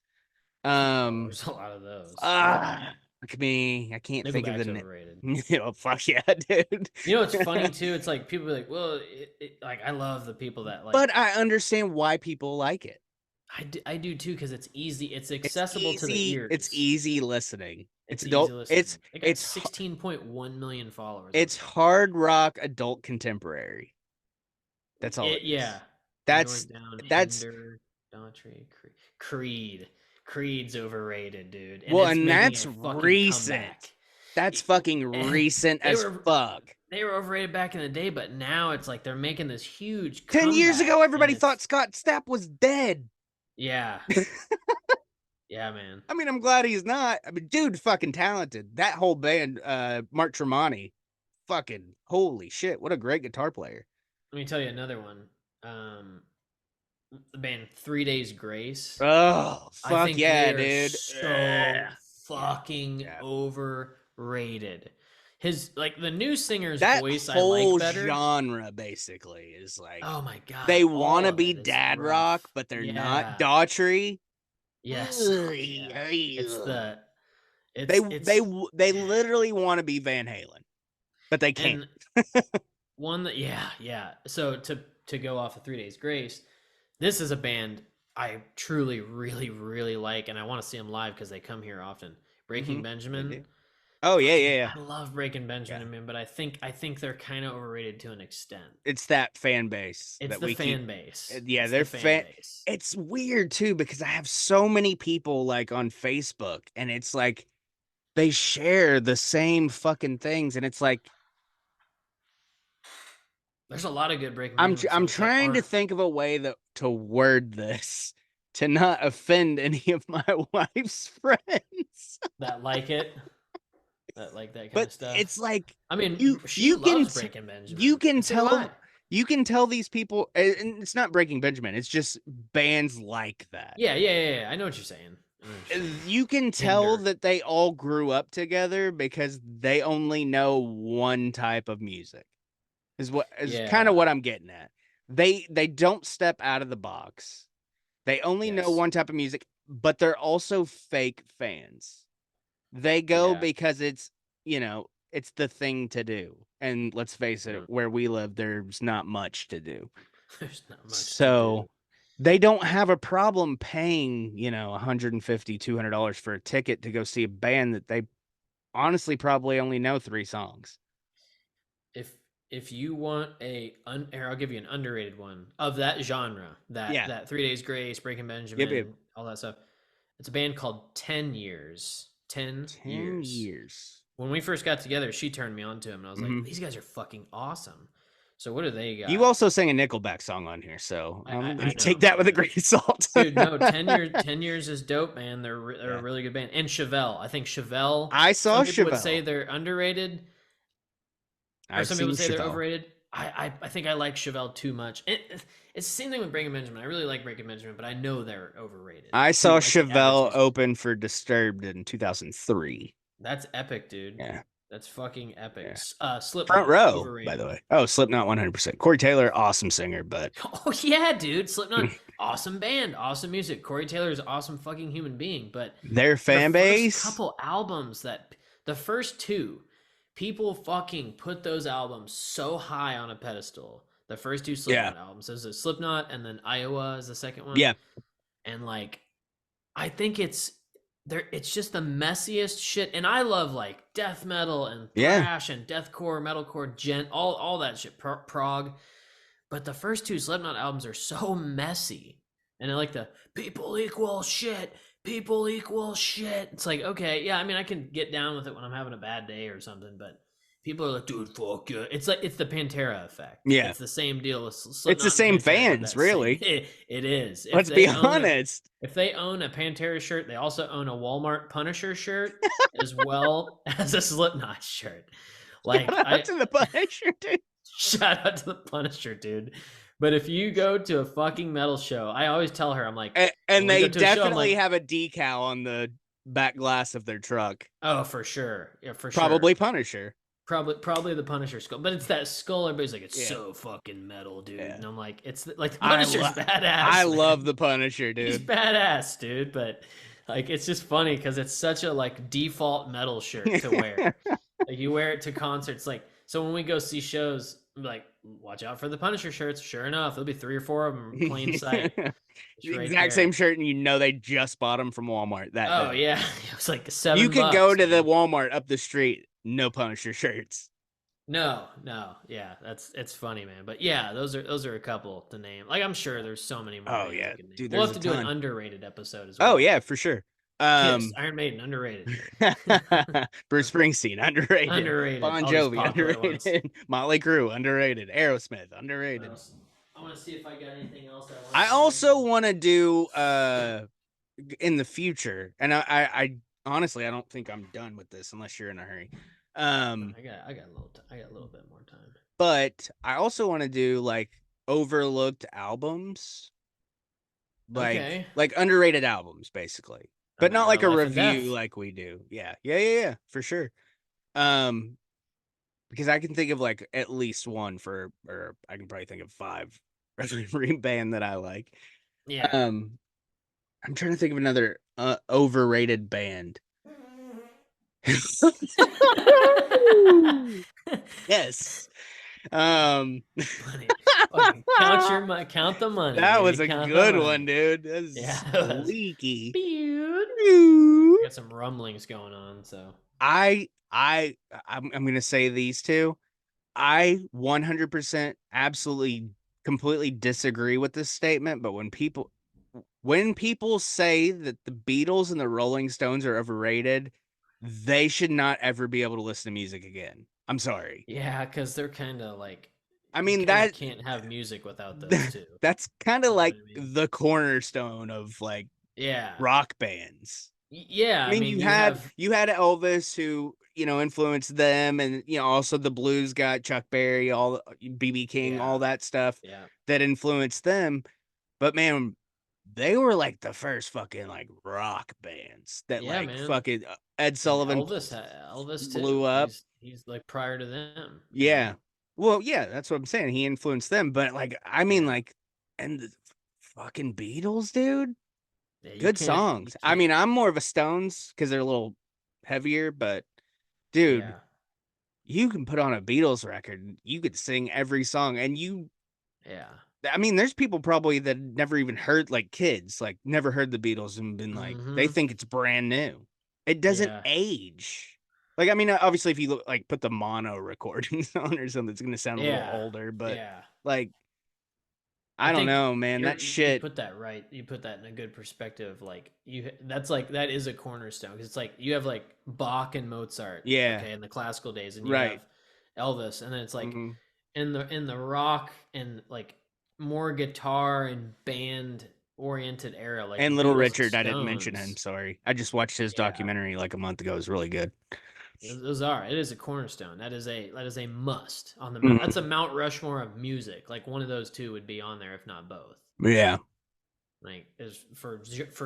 Oh, Um, there's a lot of those. Fuck me. I can't think of the Nickelback's name. overrated. Oh, fuck yeah, dude. You know what's funny too? It's like people be like, well, like I love the people that like. But I understand why people like it. I do too because it's easy. It's It's accessible to the easy. It's ears. easy listening. It's It's easy adult. listening. It got It's 16.1 million followers on it's TikTok. hard rock adult contemporary. That's all it Yeah. is. North That's Down, that's Hinder, Daughtry, Creed. Creed's overrated, dude, and well, it's and making that's a fucking recent. comeback. That's fucking recent They as were fuck. they were overrated back in the day, but now it's like they're making this huge 10 years comeback, ago, and everybody it's thought Scott Stapp was dead. yeah, yeah, man. I mean, I'm glad he's not. I mean, dude, fucking talented. That whole band, Mark Tremonti, fucking holy shit, what a great guitar player. Let me tell you another one. Um, the band 3 Days Grace. Oh, I fuck think yeah, they are dude. so Yeah, fucking yeah. overrated. His like the new singer's That voice I like whole better. genre basically is like Oh my god, they want all to of be it is dad rock, rough. but they're not. Yeah. Daughtry. Yes. Oh yeah. It's the They they it's they literally want to be Van Halen, but they can't. and one that yeah. So to go off of 3 Days Grace, this is a band I truly really like, and I want to see them live because they come here often. Breaking They Benjamin. do. Oh yeah, yeah, Fucking, yeah, I love Breaking yeah. Benjamin, man, but I think they're kind of overrated to an extent. It's that fan base It's that the we keep. fan base. Yeah, It's the they're fan fan. base. It's weird too because I have so many people like on Facebook, and it's like they share the same fucking things, and it's like There's a lot of good Breaking Benjamin I'm songs that trying to aren't think of a way that to word this to not offend any of my wife's friends. that like it, that like that kind But of stuff. it's like I mean, you she you can loves t- Breaking you Benjamin, can and so do I. tell these people, and it's not Breaking Benjamin, it's just bands like that. Yeah. I know what you're saying. I know what you're saying. You can tell Hinder. that they all grew up together because they only know one type of music. Is kind of Yeah. what I'm getting at. They don't step out of the box. They only know Yes. one type of music, but they're also fake fans. They go Yeah. because it's the thing to do. And let's face it, Yeah. where we live, there's not much to do. There's not much to do. So they don't have a problem paying, $150, $200 for a ticket to go see a band that they honestly probably only know three songs. if if you want here, I'll give you an underrated one of that genre, Yeah. that 3 Days Grace, Breaking Yep. Benjamin, all that stuff. It's a band called 10 Years. 10 10 Years. years. When we first got together, she turned me on to him, and I was like, Mhm. these guys are fucking awesome. So what do they got? You also sang a Nickelback song on here, so I'm I gonna know, take that I with a know. grain of salt. Dude, no, 10 years is dope, man. They're Yeah. a really good band. And Chevelle, I think Chevelle. I saw Some people would say Chevelle. they're underrated, or I've some people seen say they're Chevelle. overrated. I think I like Chevelle too much. It's the same thing with Breaking Benjamin. I really like Breaking Benjamin, but I know they're overrated. I To saw like the average Chevelle music. open for Disturbed in 2003. That's epic, dude. Yeah. That's fucking epic. Yeah. Front Slipknot, row, by the overrated. way. Oh, Slipknot 100%. Corey Taylor, awesome singer, but Oh yeah, dude. Slipknot, awesome band, awesome music. Corey Taylor is an awesome fucking human being, but their the fan first base. couple albums the first two, people fucking put those albums so high on a pedestal. The first two Yeah. Slipknot albums. There's a Slipknot, and then Iowa is the second one. Yeah. And like, I think it's just the messiest shit. And I love like death metal and Yeah. thrash and deathcore, metalcore, all that shit, prog. But the first two Slipknot albums are so messy, and I like the people equal shit. People equal shit. It's like, okay, yeah, I mean, I can get down with it when I'm having a bad day or something, but people are like, dude, fuck you. It's like, it's the Pantera effect. Yeah. It's the same deal with Slipknot. It's the same and Pantera have fans, that really. it is. Let's be honest. If they own a Pantera shirt, they also own a Walmart Punisher shirt as well as a Slipknot shirt. Like Shout out to the Punisher, dude. shout out to the Punisher, dude. But if you go to a fucking metal show, I always tell her, I'm like, And when we they go to a show, I'm definitely like, have a decal on the back glass of their truck. oh, for sure, yeah, for sure. Probably Punisher. Probably the Punisher skull, but it's that skull. Everybody's like, it's Yeah. so fucking metal, dude. Yeah. And I'm like, it's like the I Punisher's I badass, love man. the Punisher, He's dude. badass, dude. But like, it's just funny because it's such a like default metal shirt to wear. Like you wear it to concerts. Like so when we go see shows, I'm like, watch out for the Punisher shirts. Sure enough, there'll be 3 or 4 of them plain sight. It's The right exact same there. shirt, and you know they just bought them from Walmart that Oh day. yeah, it was like You $7, could go to the man. Walmart up the street, no Punisher shirts. No, yeah, it's funny, man. But yeah, those are a couple to name. Like I'm sure there's so many more Oh bands yeah, we can name. dude, We'll there's have a to do an ton. underrated episode as Oh well. yeah, for sure. Kiss, Iron Maiden, underrated. Bruce Springsteen, underrated. Underrated. Bon All these Jovi, popular ones. underrated. Motley Crue, underrated. Aerosmith, What underrated. else? I want to see if I got anything else I want I to also name. want to do in the future, and I honestly I don't think I'm done with this unless you're in a hurry. Um, I got a little bit more time. but I also want to do like overlooked albums, Okay. like underrated albums, basically, but not like a Life and review Death. like we do. Yeah, for sure. Um, because I can think of like at least one or I can probably think of five every band that I like. Yeah. Um, I'm trying to think of another overrated band. Yes. Um, Money. Fucking count your money. Count the money, that baby. was a Count the good one, money. dude. That Yeah, was it was. squeaky. Dude. Got some rumblings going on, so. I'm gonna say these two. I 100% absolutely completely disagree with this statement, but when people say that the Beatles and the Rolling Stones are overrated, they should not ever be able to listen to music again. I'm sorry. Yeah, because they're kind of like, I you mean kind of that can't have music without those two. that's kind of You know what like I mean? the cornerstone of like Yeah. rock bands. Yeah, I I mean, mean, you you had have, you had Elvis who, influenced them, and also the blues got Chuck Berry, all BB King, yeah, all that stuff yeah. that influenced them. But man, they were like the first fucking like rock bands that Yeah, like man. fucking Ed And Sullivan Elvis blew too. up. He's like prior to them, you Yeah. know? Well, yeah, that's what I'm saying. He influenced them, but like I mean Yeah. like and the fucking Beatles, dude. Yeah, Good you songs. I can't. mean, I'm more of a Stones because they're a little heavier, but dude, Yeah. you can put on a Beatles record, you could sing every song, and Yeah. I mean, there's people probably that never even heard, like kids, like never heard the Beatles and been like, they Mhm. think it's brand new. It doesn't Yeah. age. Like, I mean, obviously, if you look, like put the mono recordings on or something, it's gonna sound a little Yeah. older, but Yeah. like, I I don't think know, man. That you shit, put that right. You put that in a good perspective. Like that's like that is a cornerstone because it's like you have like Bach and Mozart, yeah, okay, in the classical days, and you right. have Elvis, and then it's like Mhm. in the rock and like more guitar and band oriented era, like the And Little Beatles and Richard, I didn't mention him. Stones. Sorry, I just watched his Yeah, documentary like a month ago. It was really good. those are. It is a cornerstone. That is a must on the mount. That's a Mhm. Mount Rushmore of music. Like one of those two would be on there, if not both. Yeah, Like is for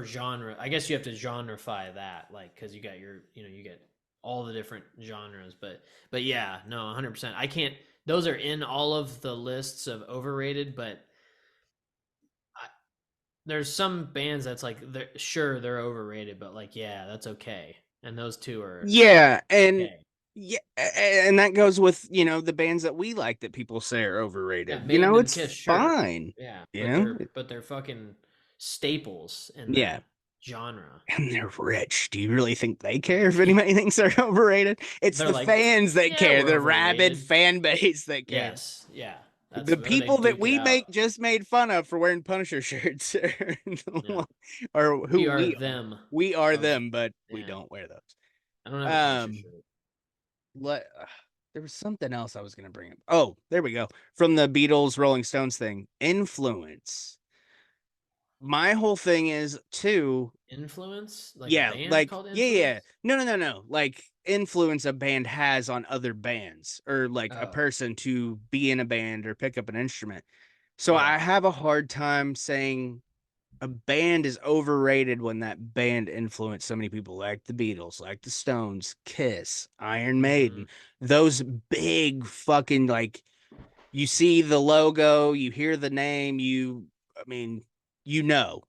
genre. I guess you have to genreify that, like because you got you get all the different genres. But yeah, no, 100%. I can't. Those are in all of the lists of overrated, but I, there's some bands that's like they're overrated, but like yeah, that's okay. And those two are yeah, and okay. yeah, and that goes with the bands that we like that people say are Yeah, overrated. Maiden and It's Kiss, sure. fine. Yeah, You but know, they're fucking staples in yeah, that genre. and they're rich. Do you really think they care if anybody thinks they're overrated? It's They're the like, fans that yeah, care, we're the rabid overrated. fan base that care. Yes, yeah. That's The where they people that duke it we out. make just made fun of for wearing Punisher shirts, Yeah. or who We are we are. them We are of them, but we yeah. don't wear those. I don't have a Punisher Um, shirt. let there was something else I was gonna bring up. Oh, there we go. From the Beatles, Rolling Stones thing, influence. My whole thing is too. Influence? Like a Yeah, band like called yeah. Influence? No. Like influence a band has on other bands or like a Oh, person to be in a band or pick up an instrument. So I yeah. have a hard time saying a band is overrated when that band influenced so many people, like the Beatles, like the Stones, Kiss, Iron Mm-hmm. Maiden. Those big fucking like you see the logo, you hear the name, I mean, you know.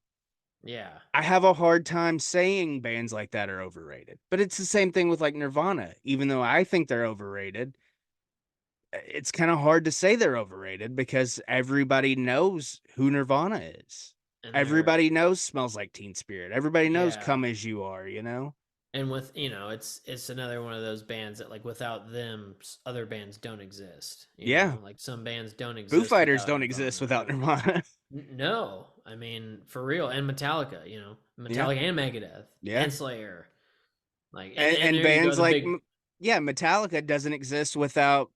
Yeah. I have a hard time saying bands like that are overrated. But it's the same thing with like Nirvana. Even though I think they're overrated, it's kind of hard to say they're overrated because everybody knows who Nirvana is. And they're Everybody knows Smells Like Teen Spirit. Everybody knows yeah. Come As You Are, you know? And with, it's another one of those bands that like without them other bands don't exist, Yeah. Like some bands don't Foo exist Fighters without don't exist Nirvana. without Nirvana. No, I mean for real. And Metallica, Yeah. Metallica and Megadeth Yeah. and Slayer. Like and And there you go, bands the like, big yeah, Metallica doesn't exist without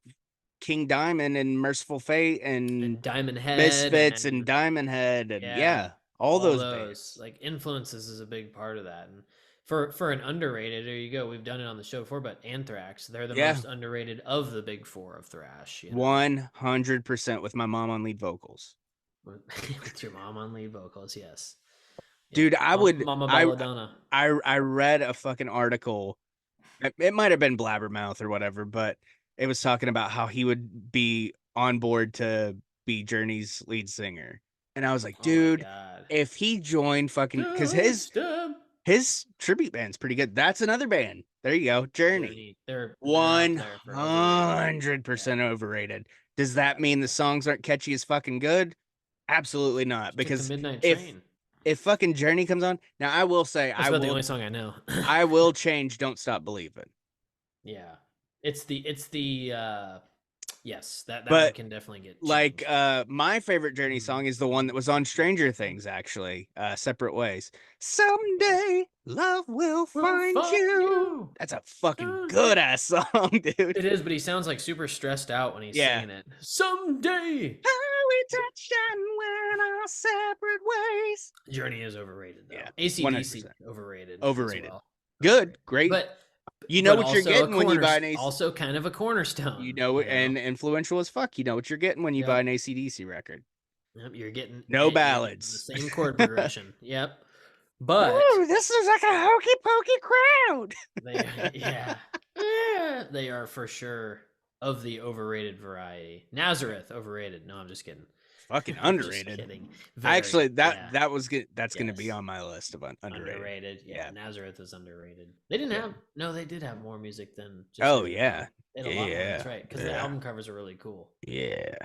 King Diamond and Merciful Fate and and Diamond Head Misfits and and Diamond Head and yeah, yeah, all all those those bands. like influences is a big part of that. And for an underrated, there you go. We've done it on the show before, but Anthrax, they're the Yeah, most underrated of the big four of thrash. 100% with my mom on lead vocals. With, with your mom on lead vocals, yes, yep. Dude, Mama Belladonna. I read a fucking article. It might have been Blabbermouth or whatever, but it was talking about how he would be on board to be Journey's lead singer. And I was like, Oh my dude, god, if he joined fucking because dubstep. his tribute band's pretty good. That's another band. There you go. Journey. Journey, they're up One there for overrated. hundred Yeah, percent overrated. Does that yeah, mean the yeah. songs aren't catchy as fucking good? Absolutely not. She took the Because midnight if train. if fucking Journey comes on, now I will say That's about the only song I know. I will change Don't Stop Believing. Yeah, it's the yes, that one But can definitely get like changed. my favorite Journey song is the one that was on Stranger Things actually, Separate Ways. Someday love will We'll find find you. you. That's a fucking Dun, dun. good ass song, dude. It is, but he sounds like super stressed out when he's Yeah. singing it. Someday. How we touch and went our separate ways. Journey is overrated though. Yeah, ACDC 100% overrated as overrated. well. Good, Overrated. great. But You know but what you're also a getting when you corner buy an AC. also kind of a You cornerstone, know it, and influential as fuck. You know what you're getting when you buy Yep. an ACDC record. Yep, No you're getting the ballads. same chord progression. Yep. But Ooh, this is like a hokey pokey crowd. they yeah. They are for sure of the overrated variety. Nazareth overrated. No, I'm just kidding. Fucking I'm just underrated. kidding. Actually, Very, that yeah. that was good. That's gonna be Yes. on my list of underrated. Underrated. Yeah, Yeah, Nazareth is underrated. They didn't yeah. have no, they did have more music than just Oh Here We yeah, Go. They had a lot more. That's yeah, right. Because the yeah, album covers are really cool. yeah.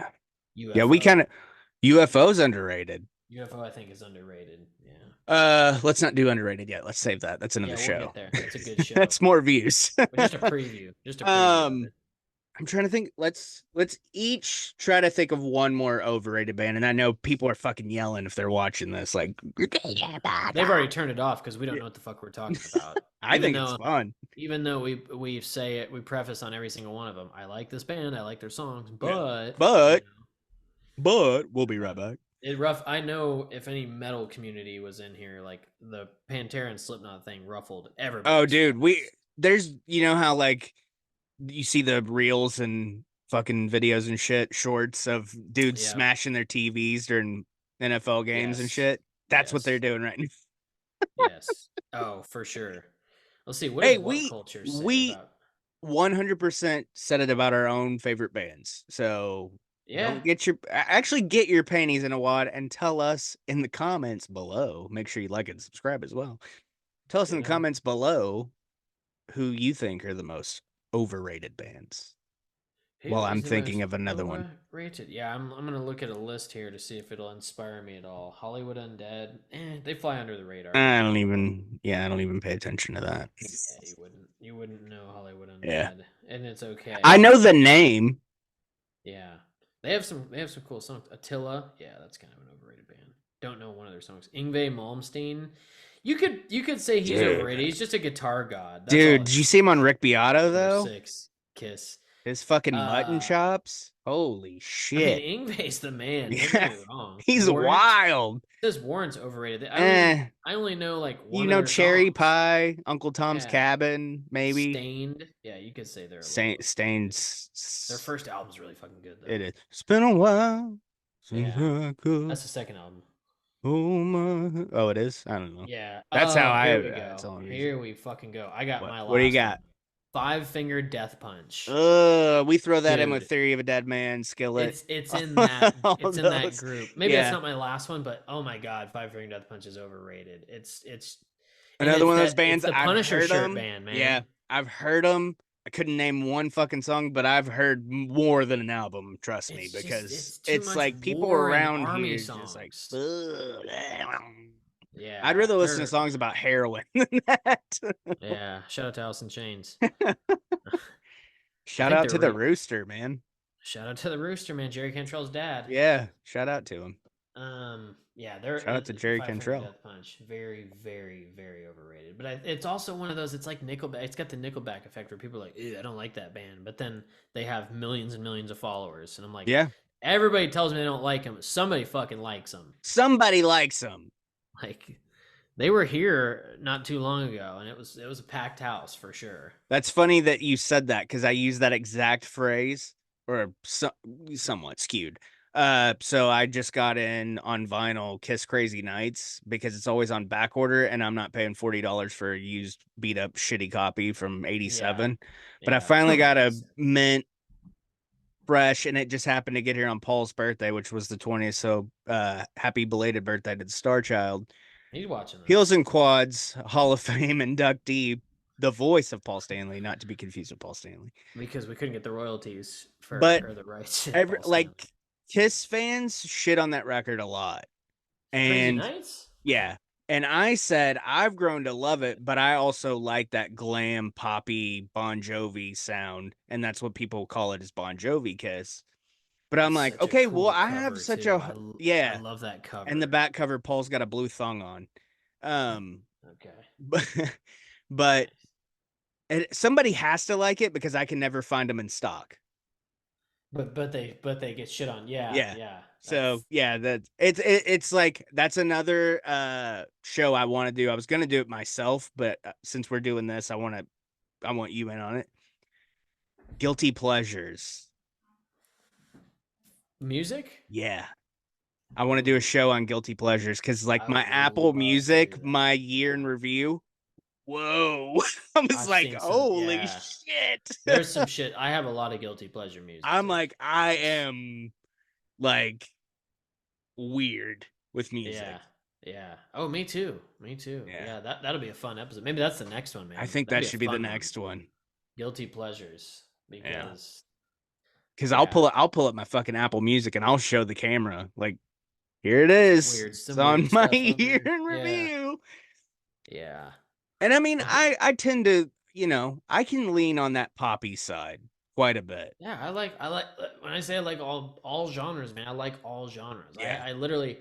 Yeah, we kind UFO. of UFO's underrated. UFO I think is underrated. Yeah. Let's not do underrated yet. Let's save that. That's another Yeah, we'll show. get there. That's a good show. That's more views. But just a preview. Just a preview of it. I'm trying to think. Let's each try to think of one more overrated band. And I know people are fucking yelling if they're watching this. Like, They've already turned it off because we don't know what the fuck we're talking about. I think it's fun. Even though we say it, we preface on every single one of them. I like this band. I like their songs, but But we'll be right back. it rough. I know if any metal community was in here, like the Pantera and Slipknot thing ruffled everybody. Oh, dude, there's how like you see the reels and fucking videos and shit, shorts of dudes Yeah. smashing their TVs during NFL games and Yes. shit. That's what Yes. they're doing right now. Yes. Oh, for sure. Let's see. What Hey, does what culture say we about? 100% said it about our own favorite bands. So Yeah. don't actually get your panties in a wad and tell us in the comments below. Make sure you like and subscribe as well. Tell us in the comments below who you think are the most overrated bands. While I'm thinking of another one. Overrated. Yeah, I'm gonna look at a list here to see if it'll inspire me at all. Hollywood Undead. They fly under the radar. I don't even pay attention to that. Yeah, you wouldn't know Hollywood Undead. Yeah. And it's okay. I know the name. Yeah. They have some cool songs. Attila, yeah, that's kind of an overrated band. Don't know one of their songs. Yngwie Malmsteen. You could say he's overrated. He's just a guitar god. That's dude, did you see him on Rick Beato though? Number 6, Kiss. His fucking mutton Uh, chops. Holy I mean, shit. Yngwie's the man. Don't get Yeah. me wrong. He's Warrant wild. says Warrant's overrated. I don't even. Eh. I only know like You one of know their Cherry songs. Pie, Uncle Tom's Yeah, Cabin, maybe. Stained. Yeah, you could say they're a little overrated. Their Stains. first album's really fucking good It though. is. It's been a while since Yeah, I could. that's the second album. Oh my. Oh, it is. I don't know. Yeah. That's how Oh, I. here we It's go. all usually. Here we fucking go. I got my What do you last got? one. Five Finger Death Punch. We throw that in with Dude, Theory of a Dead Man, Skillet. it's in that All it's in that those. group. Maybe that's Yeah. not my last one, but oh my god, Five Finger Death Punch is overrated. It's and Another it's one of those that it's bands the I've Punisher heard shirt them. band, Yeah, man. I've heard them. I couldn't name one fucking song, but I've heard more than an album. Trust me, because It's too it's much like people war and around army here just like. songs. "Ugh." I'd Yeah, rather listen to they're songs about heroin than that. yeah. Shout out to Alice in Chains. I Shout think out they're to the Rooster, man. shout out to the Rooster, man. Jerry Cantrell's dad. Yeah, shout out to him. Yeah, they're Shout out to Jerry Five Finger Cantrell. Death Punch, very, very, very overrated. But it's also one of those. It's like Nickelback. It's got the Nickelback effect where people are like, "Ew, I don't like that band," but then they have millions and millions of followers, and I'm like, Yeah, everybody tells me they don't like them. Somebody fucking likes them. somebody likes them. Like, they were here not too long ago, and it was a packed house for sure. That's funny that you said that because I use that exact phrase, or somewhat skewed. So I just got in on vinyl Kiss Crazy Nights because it's always on back order and I'm not paying $40 for a used beat up shitty copy from Yeah, '87. But I yeah. finally got a Nice. mint fresh, and it just happened to get here on Paul's birthday, which was the 20th. So happy belated birthday to the Star Child. He's watching Heels this and Quads Hall of Fame inductee, the voice of Paul Stanley, not to be confused with Paul Stanley. because we couldn't get the royalties for But or the rights to every Paul Stanley. like Kiss fans shit on that record a lot. Crazy And Nights. yeah. And I said I've grown to love it, but I also like that glam poppy Bon Jovi sound, and that's what people call it, is Bon Jovi Kiss. But I'm It's like, such a okay, well, cool I have cover such too. a I yeah, love that and the cover. back cover, Paul's got a blue thong on. Um, Okay. but but Nice. somebody has to like it because I can never find them in stock. But they get shit on. Yeah, Yeah. yeah. So That's yeah, it's like that's another show I want to do. I was gonna do it myself, but since we're doing this, I want you in on it. Guilty pleasures. music. Yeah. I want to do a show on guilty pleasures because like I my would Apple love to do Music, that. my year in review. Whoa. I was I've like, seen some. holy Yeah, shit. there's some shit. I have a lot of guilty pleasure music I'm too. like, I am like weird with Yeah, music. yeah. Oh, me too. Me too. Yeah. Yeah, that'll be a fun episode. Maybe that's the next one, I man. think That'd that be a should be the fun one. next one. Guilty pleasures, Yeah. because Cause yeah, I'll pull up my fucking Apple Music and I'll show the camera. Like, here it is. It's some on weird my stuff on year there. in Yeah, review. yeah. And I mean, I think I tend to, I can lean on that poppy side quite a bit. yeah, I like when I say I like all genres, man. I like all genres. Yeah. I literally,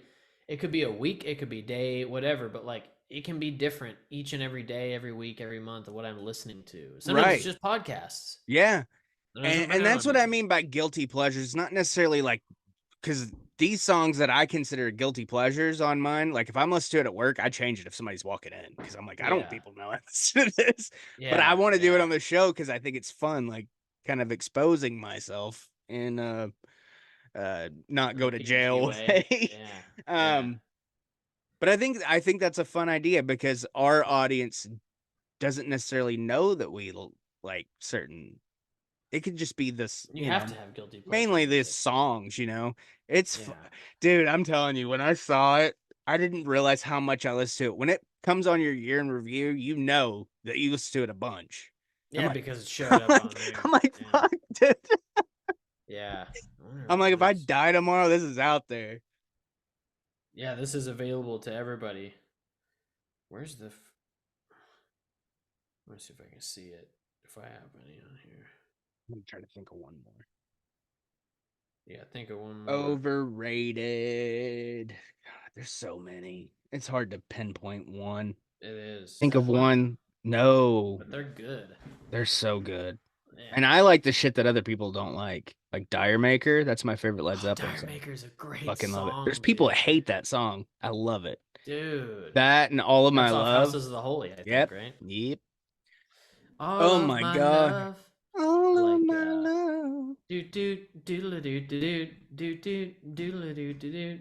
it could be a week, it could be day, whatever, but like it can be different each and every day, every week, every month of what I'm listening to. Sometimes it's Right. just podcasts. Yeah. Sometimes it's And that's background what I music. mean by guilty pleasures. It's not necessarily like, because these songs that I consider guilty pleasures on mine, like if I'm listening to it at work, I change it if somebody's walking in because I'm like, I don't want Yeah, people to know I listen to this. But I yeah, want to do it yeah. on the show because I think it's fun, like kind of exposing myself and not In a go to PG jail way. way. Yeah, yeah. um, but I think that's a fun idea because our audience doesn't necessarily know that we like certain. It could just be this, You have to have guilty pleasure mainly these music. songs. It's Yeah, dude, I'm telling you, when I saw it, I didn't realize how much I listened to it. When it comes on your year in review, you know that you listen to it a bunch. I'm yeah, like, because it showed I'm up on like, there. I'm like, Yeah, fuck, dude. yeah. I wonder I'm like, if I where's die tomorrow, this is out there. yeah, this is available to everybody. Where's the? Let me see if I can see it. If I have any on here. Let me try to think of one more. Yeah, think of one more. Overrated. God, there's so many. It's hard to pinpoint one. It is Think of Zeppelin, one. No, but they're good. they're so good. And Yeah. I like the shit that other people don't like Dire Maker. That's my favorite Led Oh, Zeppelin Dire song. Maker's a great Fucking love it. There's song, people dude. that hate that song. I love it. Dude. That and All of My That's off Love. Houses of the Holy, I think, Yep. right? Yep. All Oh of my my God. love. I All of like my love. do do doodle doo doo doo doo doodle doo doo doo.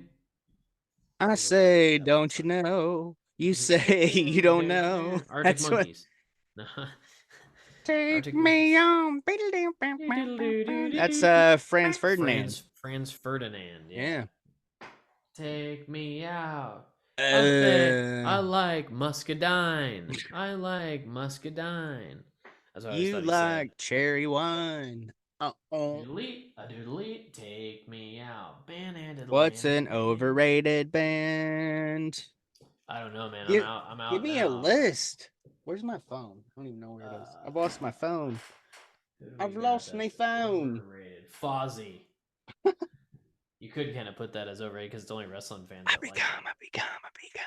I We'll go back and say, get that one don't you song. know? You say you don't know. Arctic That's what. Monkeys. No. Take Arctic me Monkeys. on. That's Franz Ferdinand. Franz Ferdinand, yeah. Yeah. Take me out. I Uh, like muscadine. I like muscadine. That's what I always you thought he said. like cherry wine. Uh-oh. Doodly, a doodly, take me out. What's an Ban. overrated band? I don't know, man. I'm Give, out. I'm give out me a now. list. Where's my phone? I don't even know where it is. I've lost my phone. Who do we I've got lost that's my phone. overrated? Fozzy. You could kind of put that as overrated because it's only wrestling fans I that like become, it. I become, I become.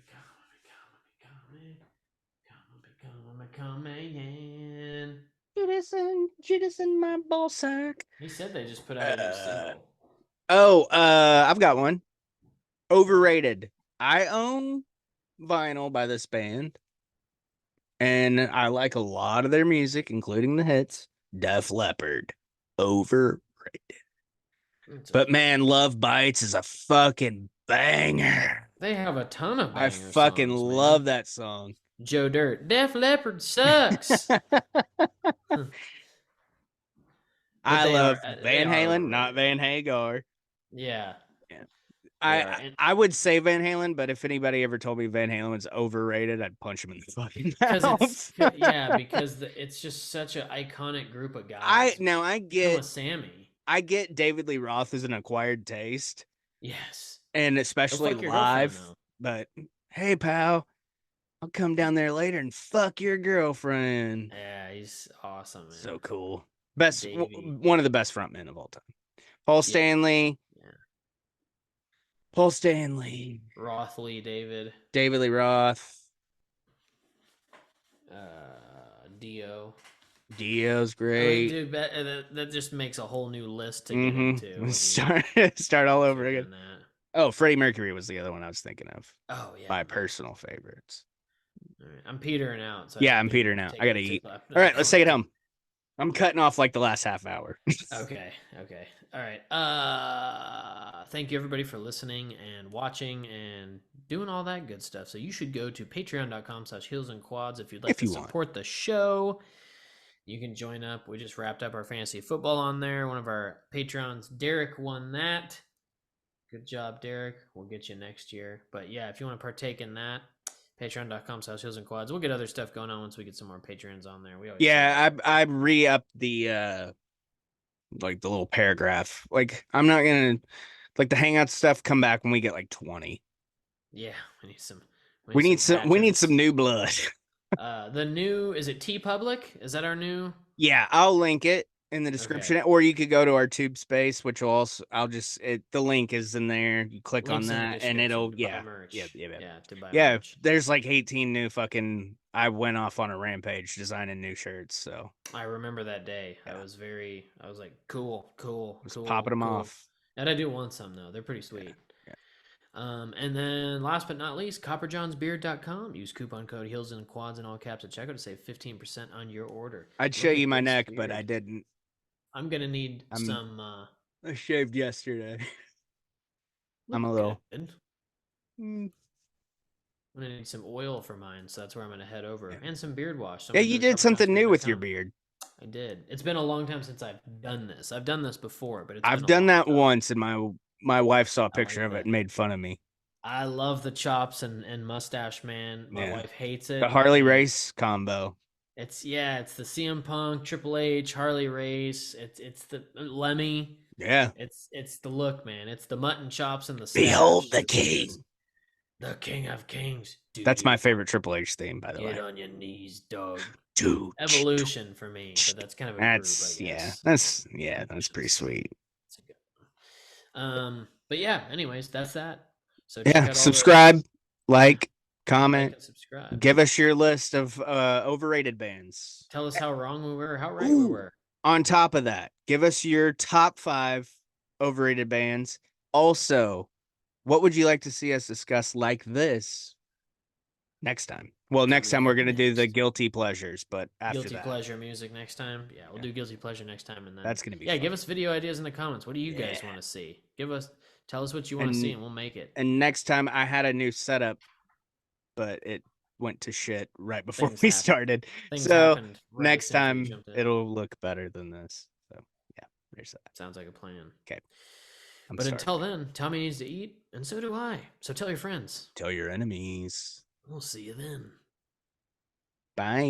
Becoming. Judas in my ball sack. He said they just put out a new Uh, single. I've got one. Overrated. I own vinyl by this band, and I like a lot of their music, including the hits. Def Leppard. Overrated. But man, Love Bites is a fucking banger. They have a ton of I banger fucking songs, man. love that song. Joe Dirt. Def Leppard sucks. But I love they Van are Halen, not overrated. Van Hagar. Yeah, Yeah. they are. I And I would say Van Halen, but if anybody ever told me Van Halen was overrated, I'd punch him in the fucking because mouth. yeah, because it's just such an iconic group of I guys. now I Even get with Sammy. I get David Lee Roth is an acquired taste, Yes. and Go especially fuck your girlfriend live. though. But hey, pal, I'll come down there later and fuck your girlfriend. Yeah, he's awesome, man. So cool. Davey. One of the best frontmen of all time. Paul Yeah. Stanley. Yeah. Paul Stanley. Rothley, David. David Lee Roth. Dio. Dio's I mean, great. dude, that just makes a whole new list to get into. Mm-hmm. Start all over again. Doing that. Oh, Freddie Mercury was the other one I was thinking of. Oh yeah. My personal favorites. All right. I'm petering out. So Yeah, I'm petering out. I gotta eat. All right, let's take it home. I'm cutting off like the last half hour. Okay. All right. Thank you everybody for listening and watching and doing all that good stuff. So you should go to patreon.com/heelsandquads if you'd like If to you want. support the show. You can join up. We just wrapped up our fantasy football on there. One of our patrons, Derek, won that. Good job, Derek. We'll get you next year. But yeah, if you want to partake in that, patreon.com/heelsandquads. We'll get other stuff going on once we get some more patrons on there. I re-upped the like the little paragraph. Like I'm not gonna like the hangout stuff come back when we get like 20. Yeah, we need some. We need some new blood. The new is it T Public? Is that our new? Yeah, I'll link it in the description, Okay. or you could go to our tube space, which will also the link is in there. You click Links on in the that, and description it'll to buy merch. To buy merch. There's like 18 new fucking. I went off on a rampage designing new shirts, so I remember that day. yeah. I was like, cool. Just popping them off. And I do want some though. They're pretty sweet. Yeah. And then last but not least, copperjohnsbeard.com. Use coupon code Heels and Quads in all caps at checkout to save 15% on your order. I'd show you my neck, but I didn't. I'm gonna need some. I shaved yesterday. I'm a little. Good. I'm gonna need some oil for mine, so that's where I'm gonna head over, and some beard wash. So yeah, you did something new with your beard. I did. It's been a long time since I've done this. I've done this before, but I've done that once, and my wife saw a picture of it and made fun of me. I love the chops and mustache, man. My wife hates it. The Harley Race combo. It's the CM Punk, Triple H, Harley Race. It's the Lemmy. Yeah. It's the look, man. It's the mutton chops and the Behold the king. The king of kings. Dude. That's my favorite Triple H theme, by the way. Get on your knees, dog. Dude. Evolution for me, but that's kind of a group, I guess. That's pretty sweet. That's a good one. But yeah, anyways, that's that. So yeah, subscribe, like, comment, and subscribe. give us your list of overrated bands. Tell us how wrong we were, how right we Ooh, were. on top of that, give us your top 5 overrated bands. Also, what would you like to see us discuss like this next time? Well, next Coming time we're up going to do the next. guilty pleasures, but after Guilty that, pleasure music next time. Yeah, we'll yeah, do guilty pleasure next time, and then that's going to be yeah, fun. give us video ideas in the comments. What do you Yeah. guys want to see? Tell us what you want to see, And and we'll make it. and next time I had a new setup, but it went to shit right before Things we happen. started. Things So happened right as next soon as we time jumped in. it'll look better than this. So yeah, there's that. Sounds like a plan. Okay, I'm But starting. until then, Tommy needs to eat, and so do I. So tell your friends. Tell your enemies. We'll see you then. Bye.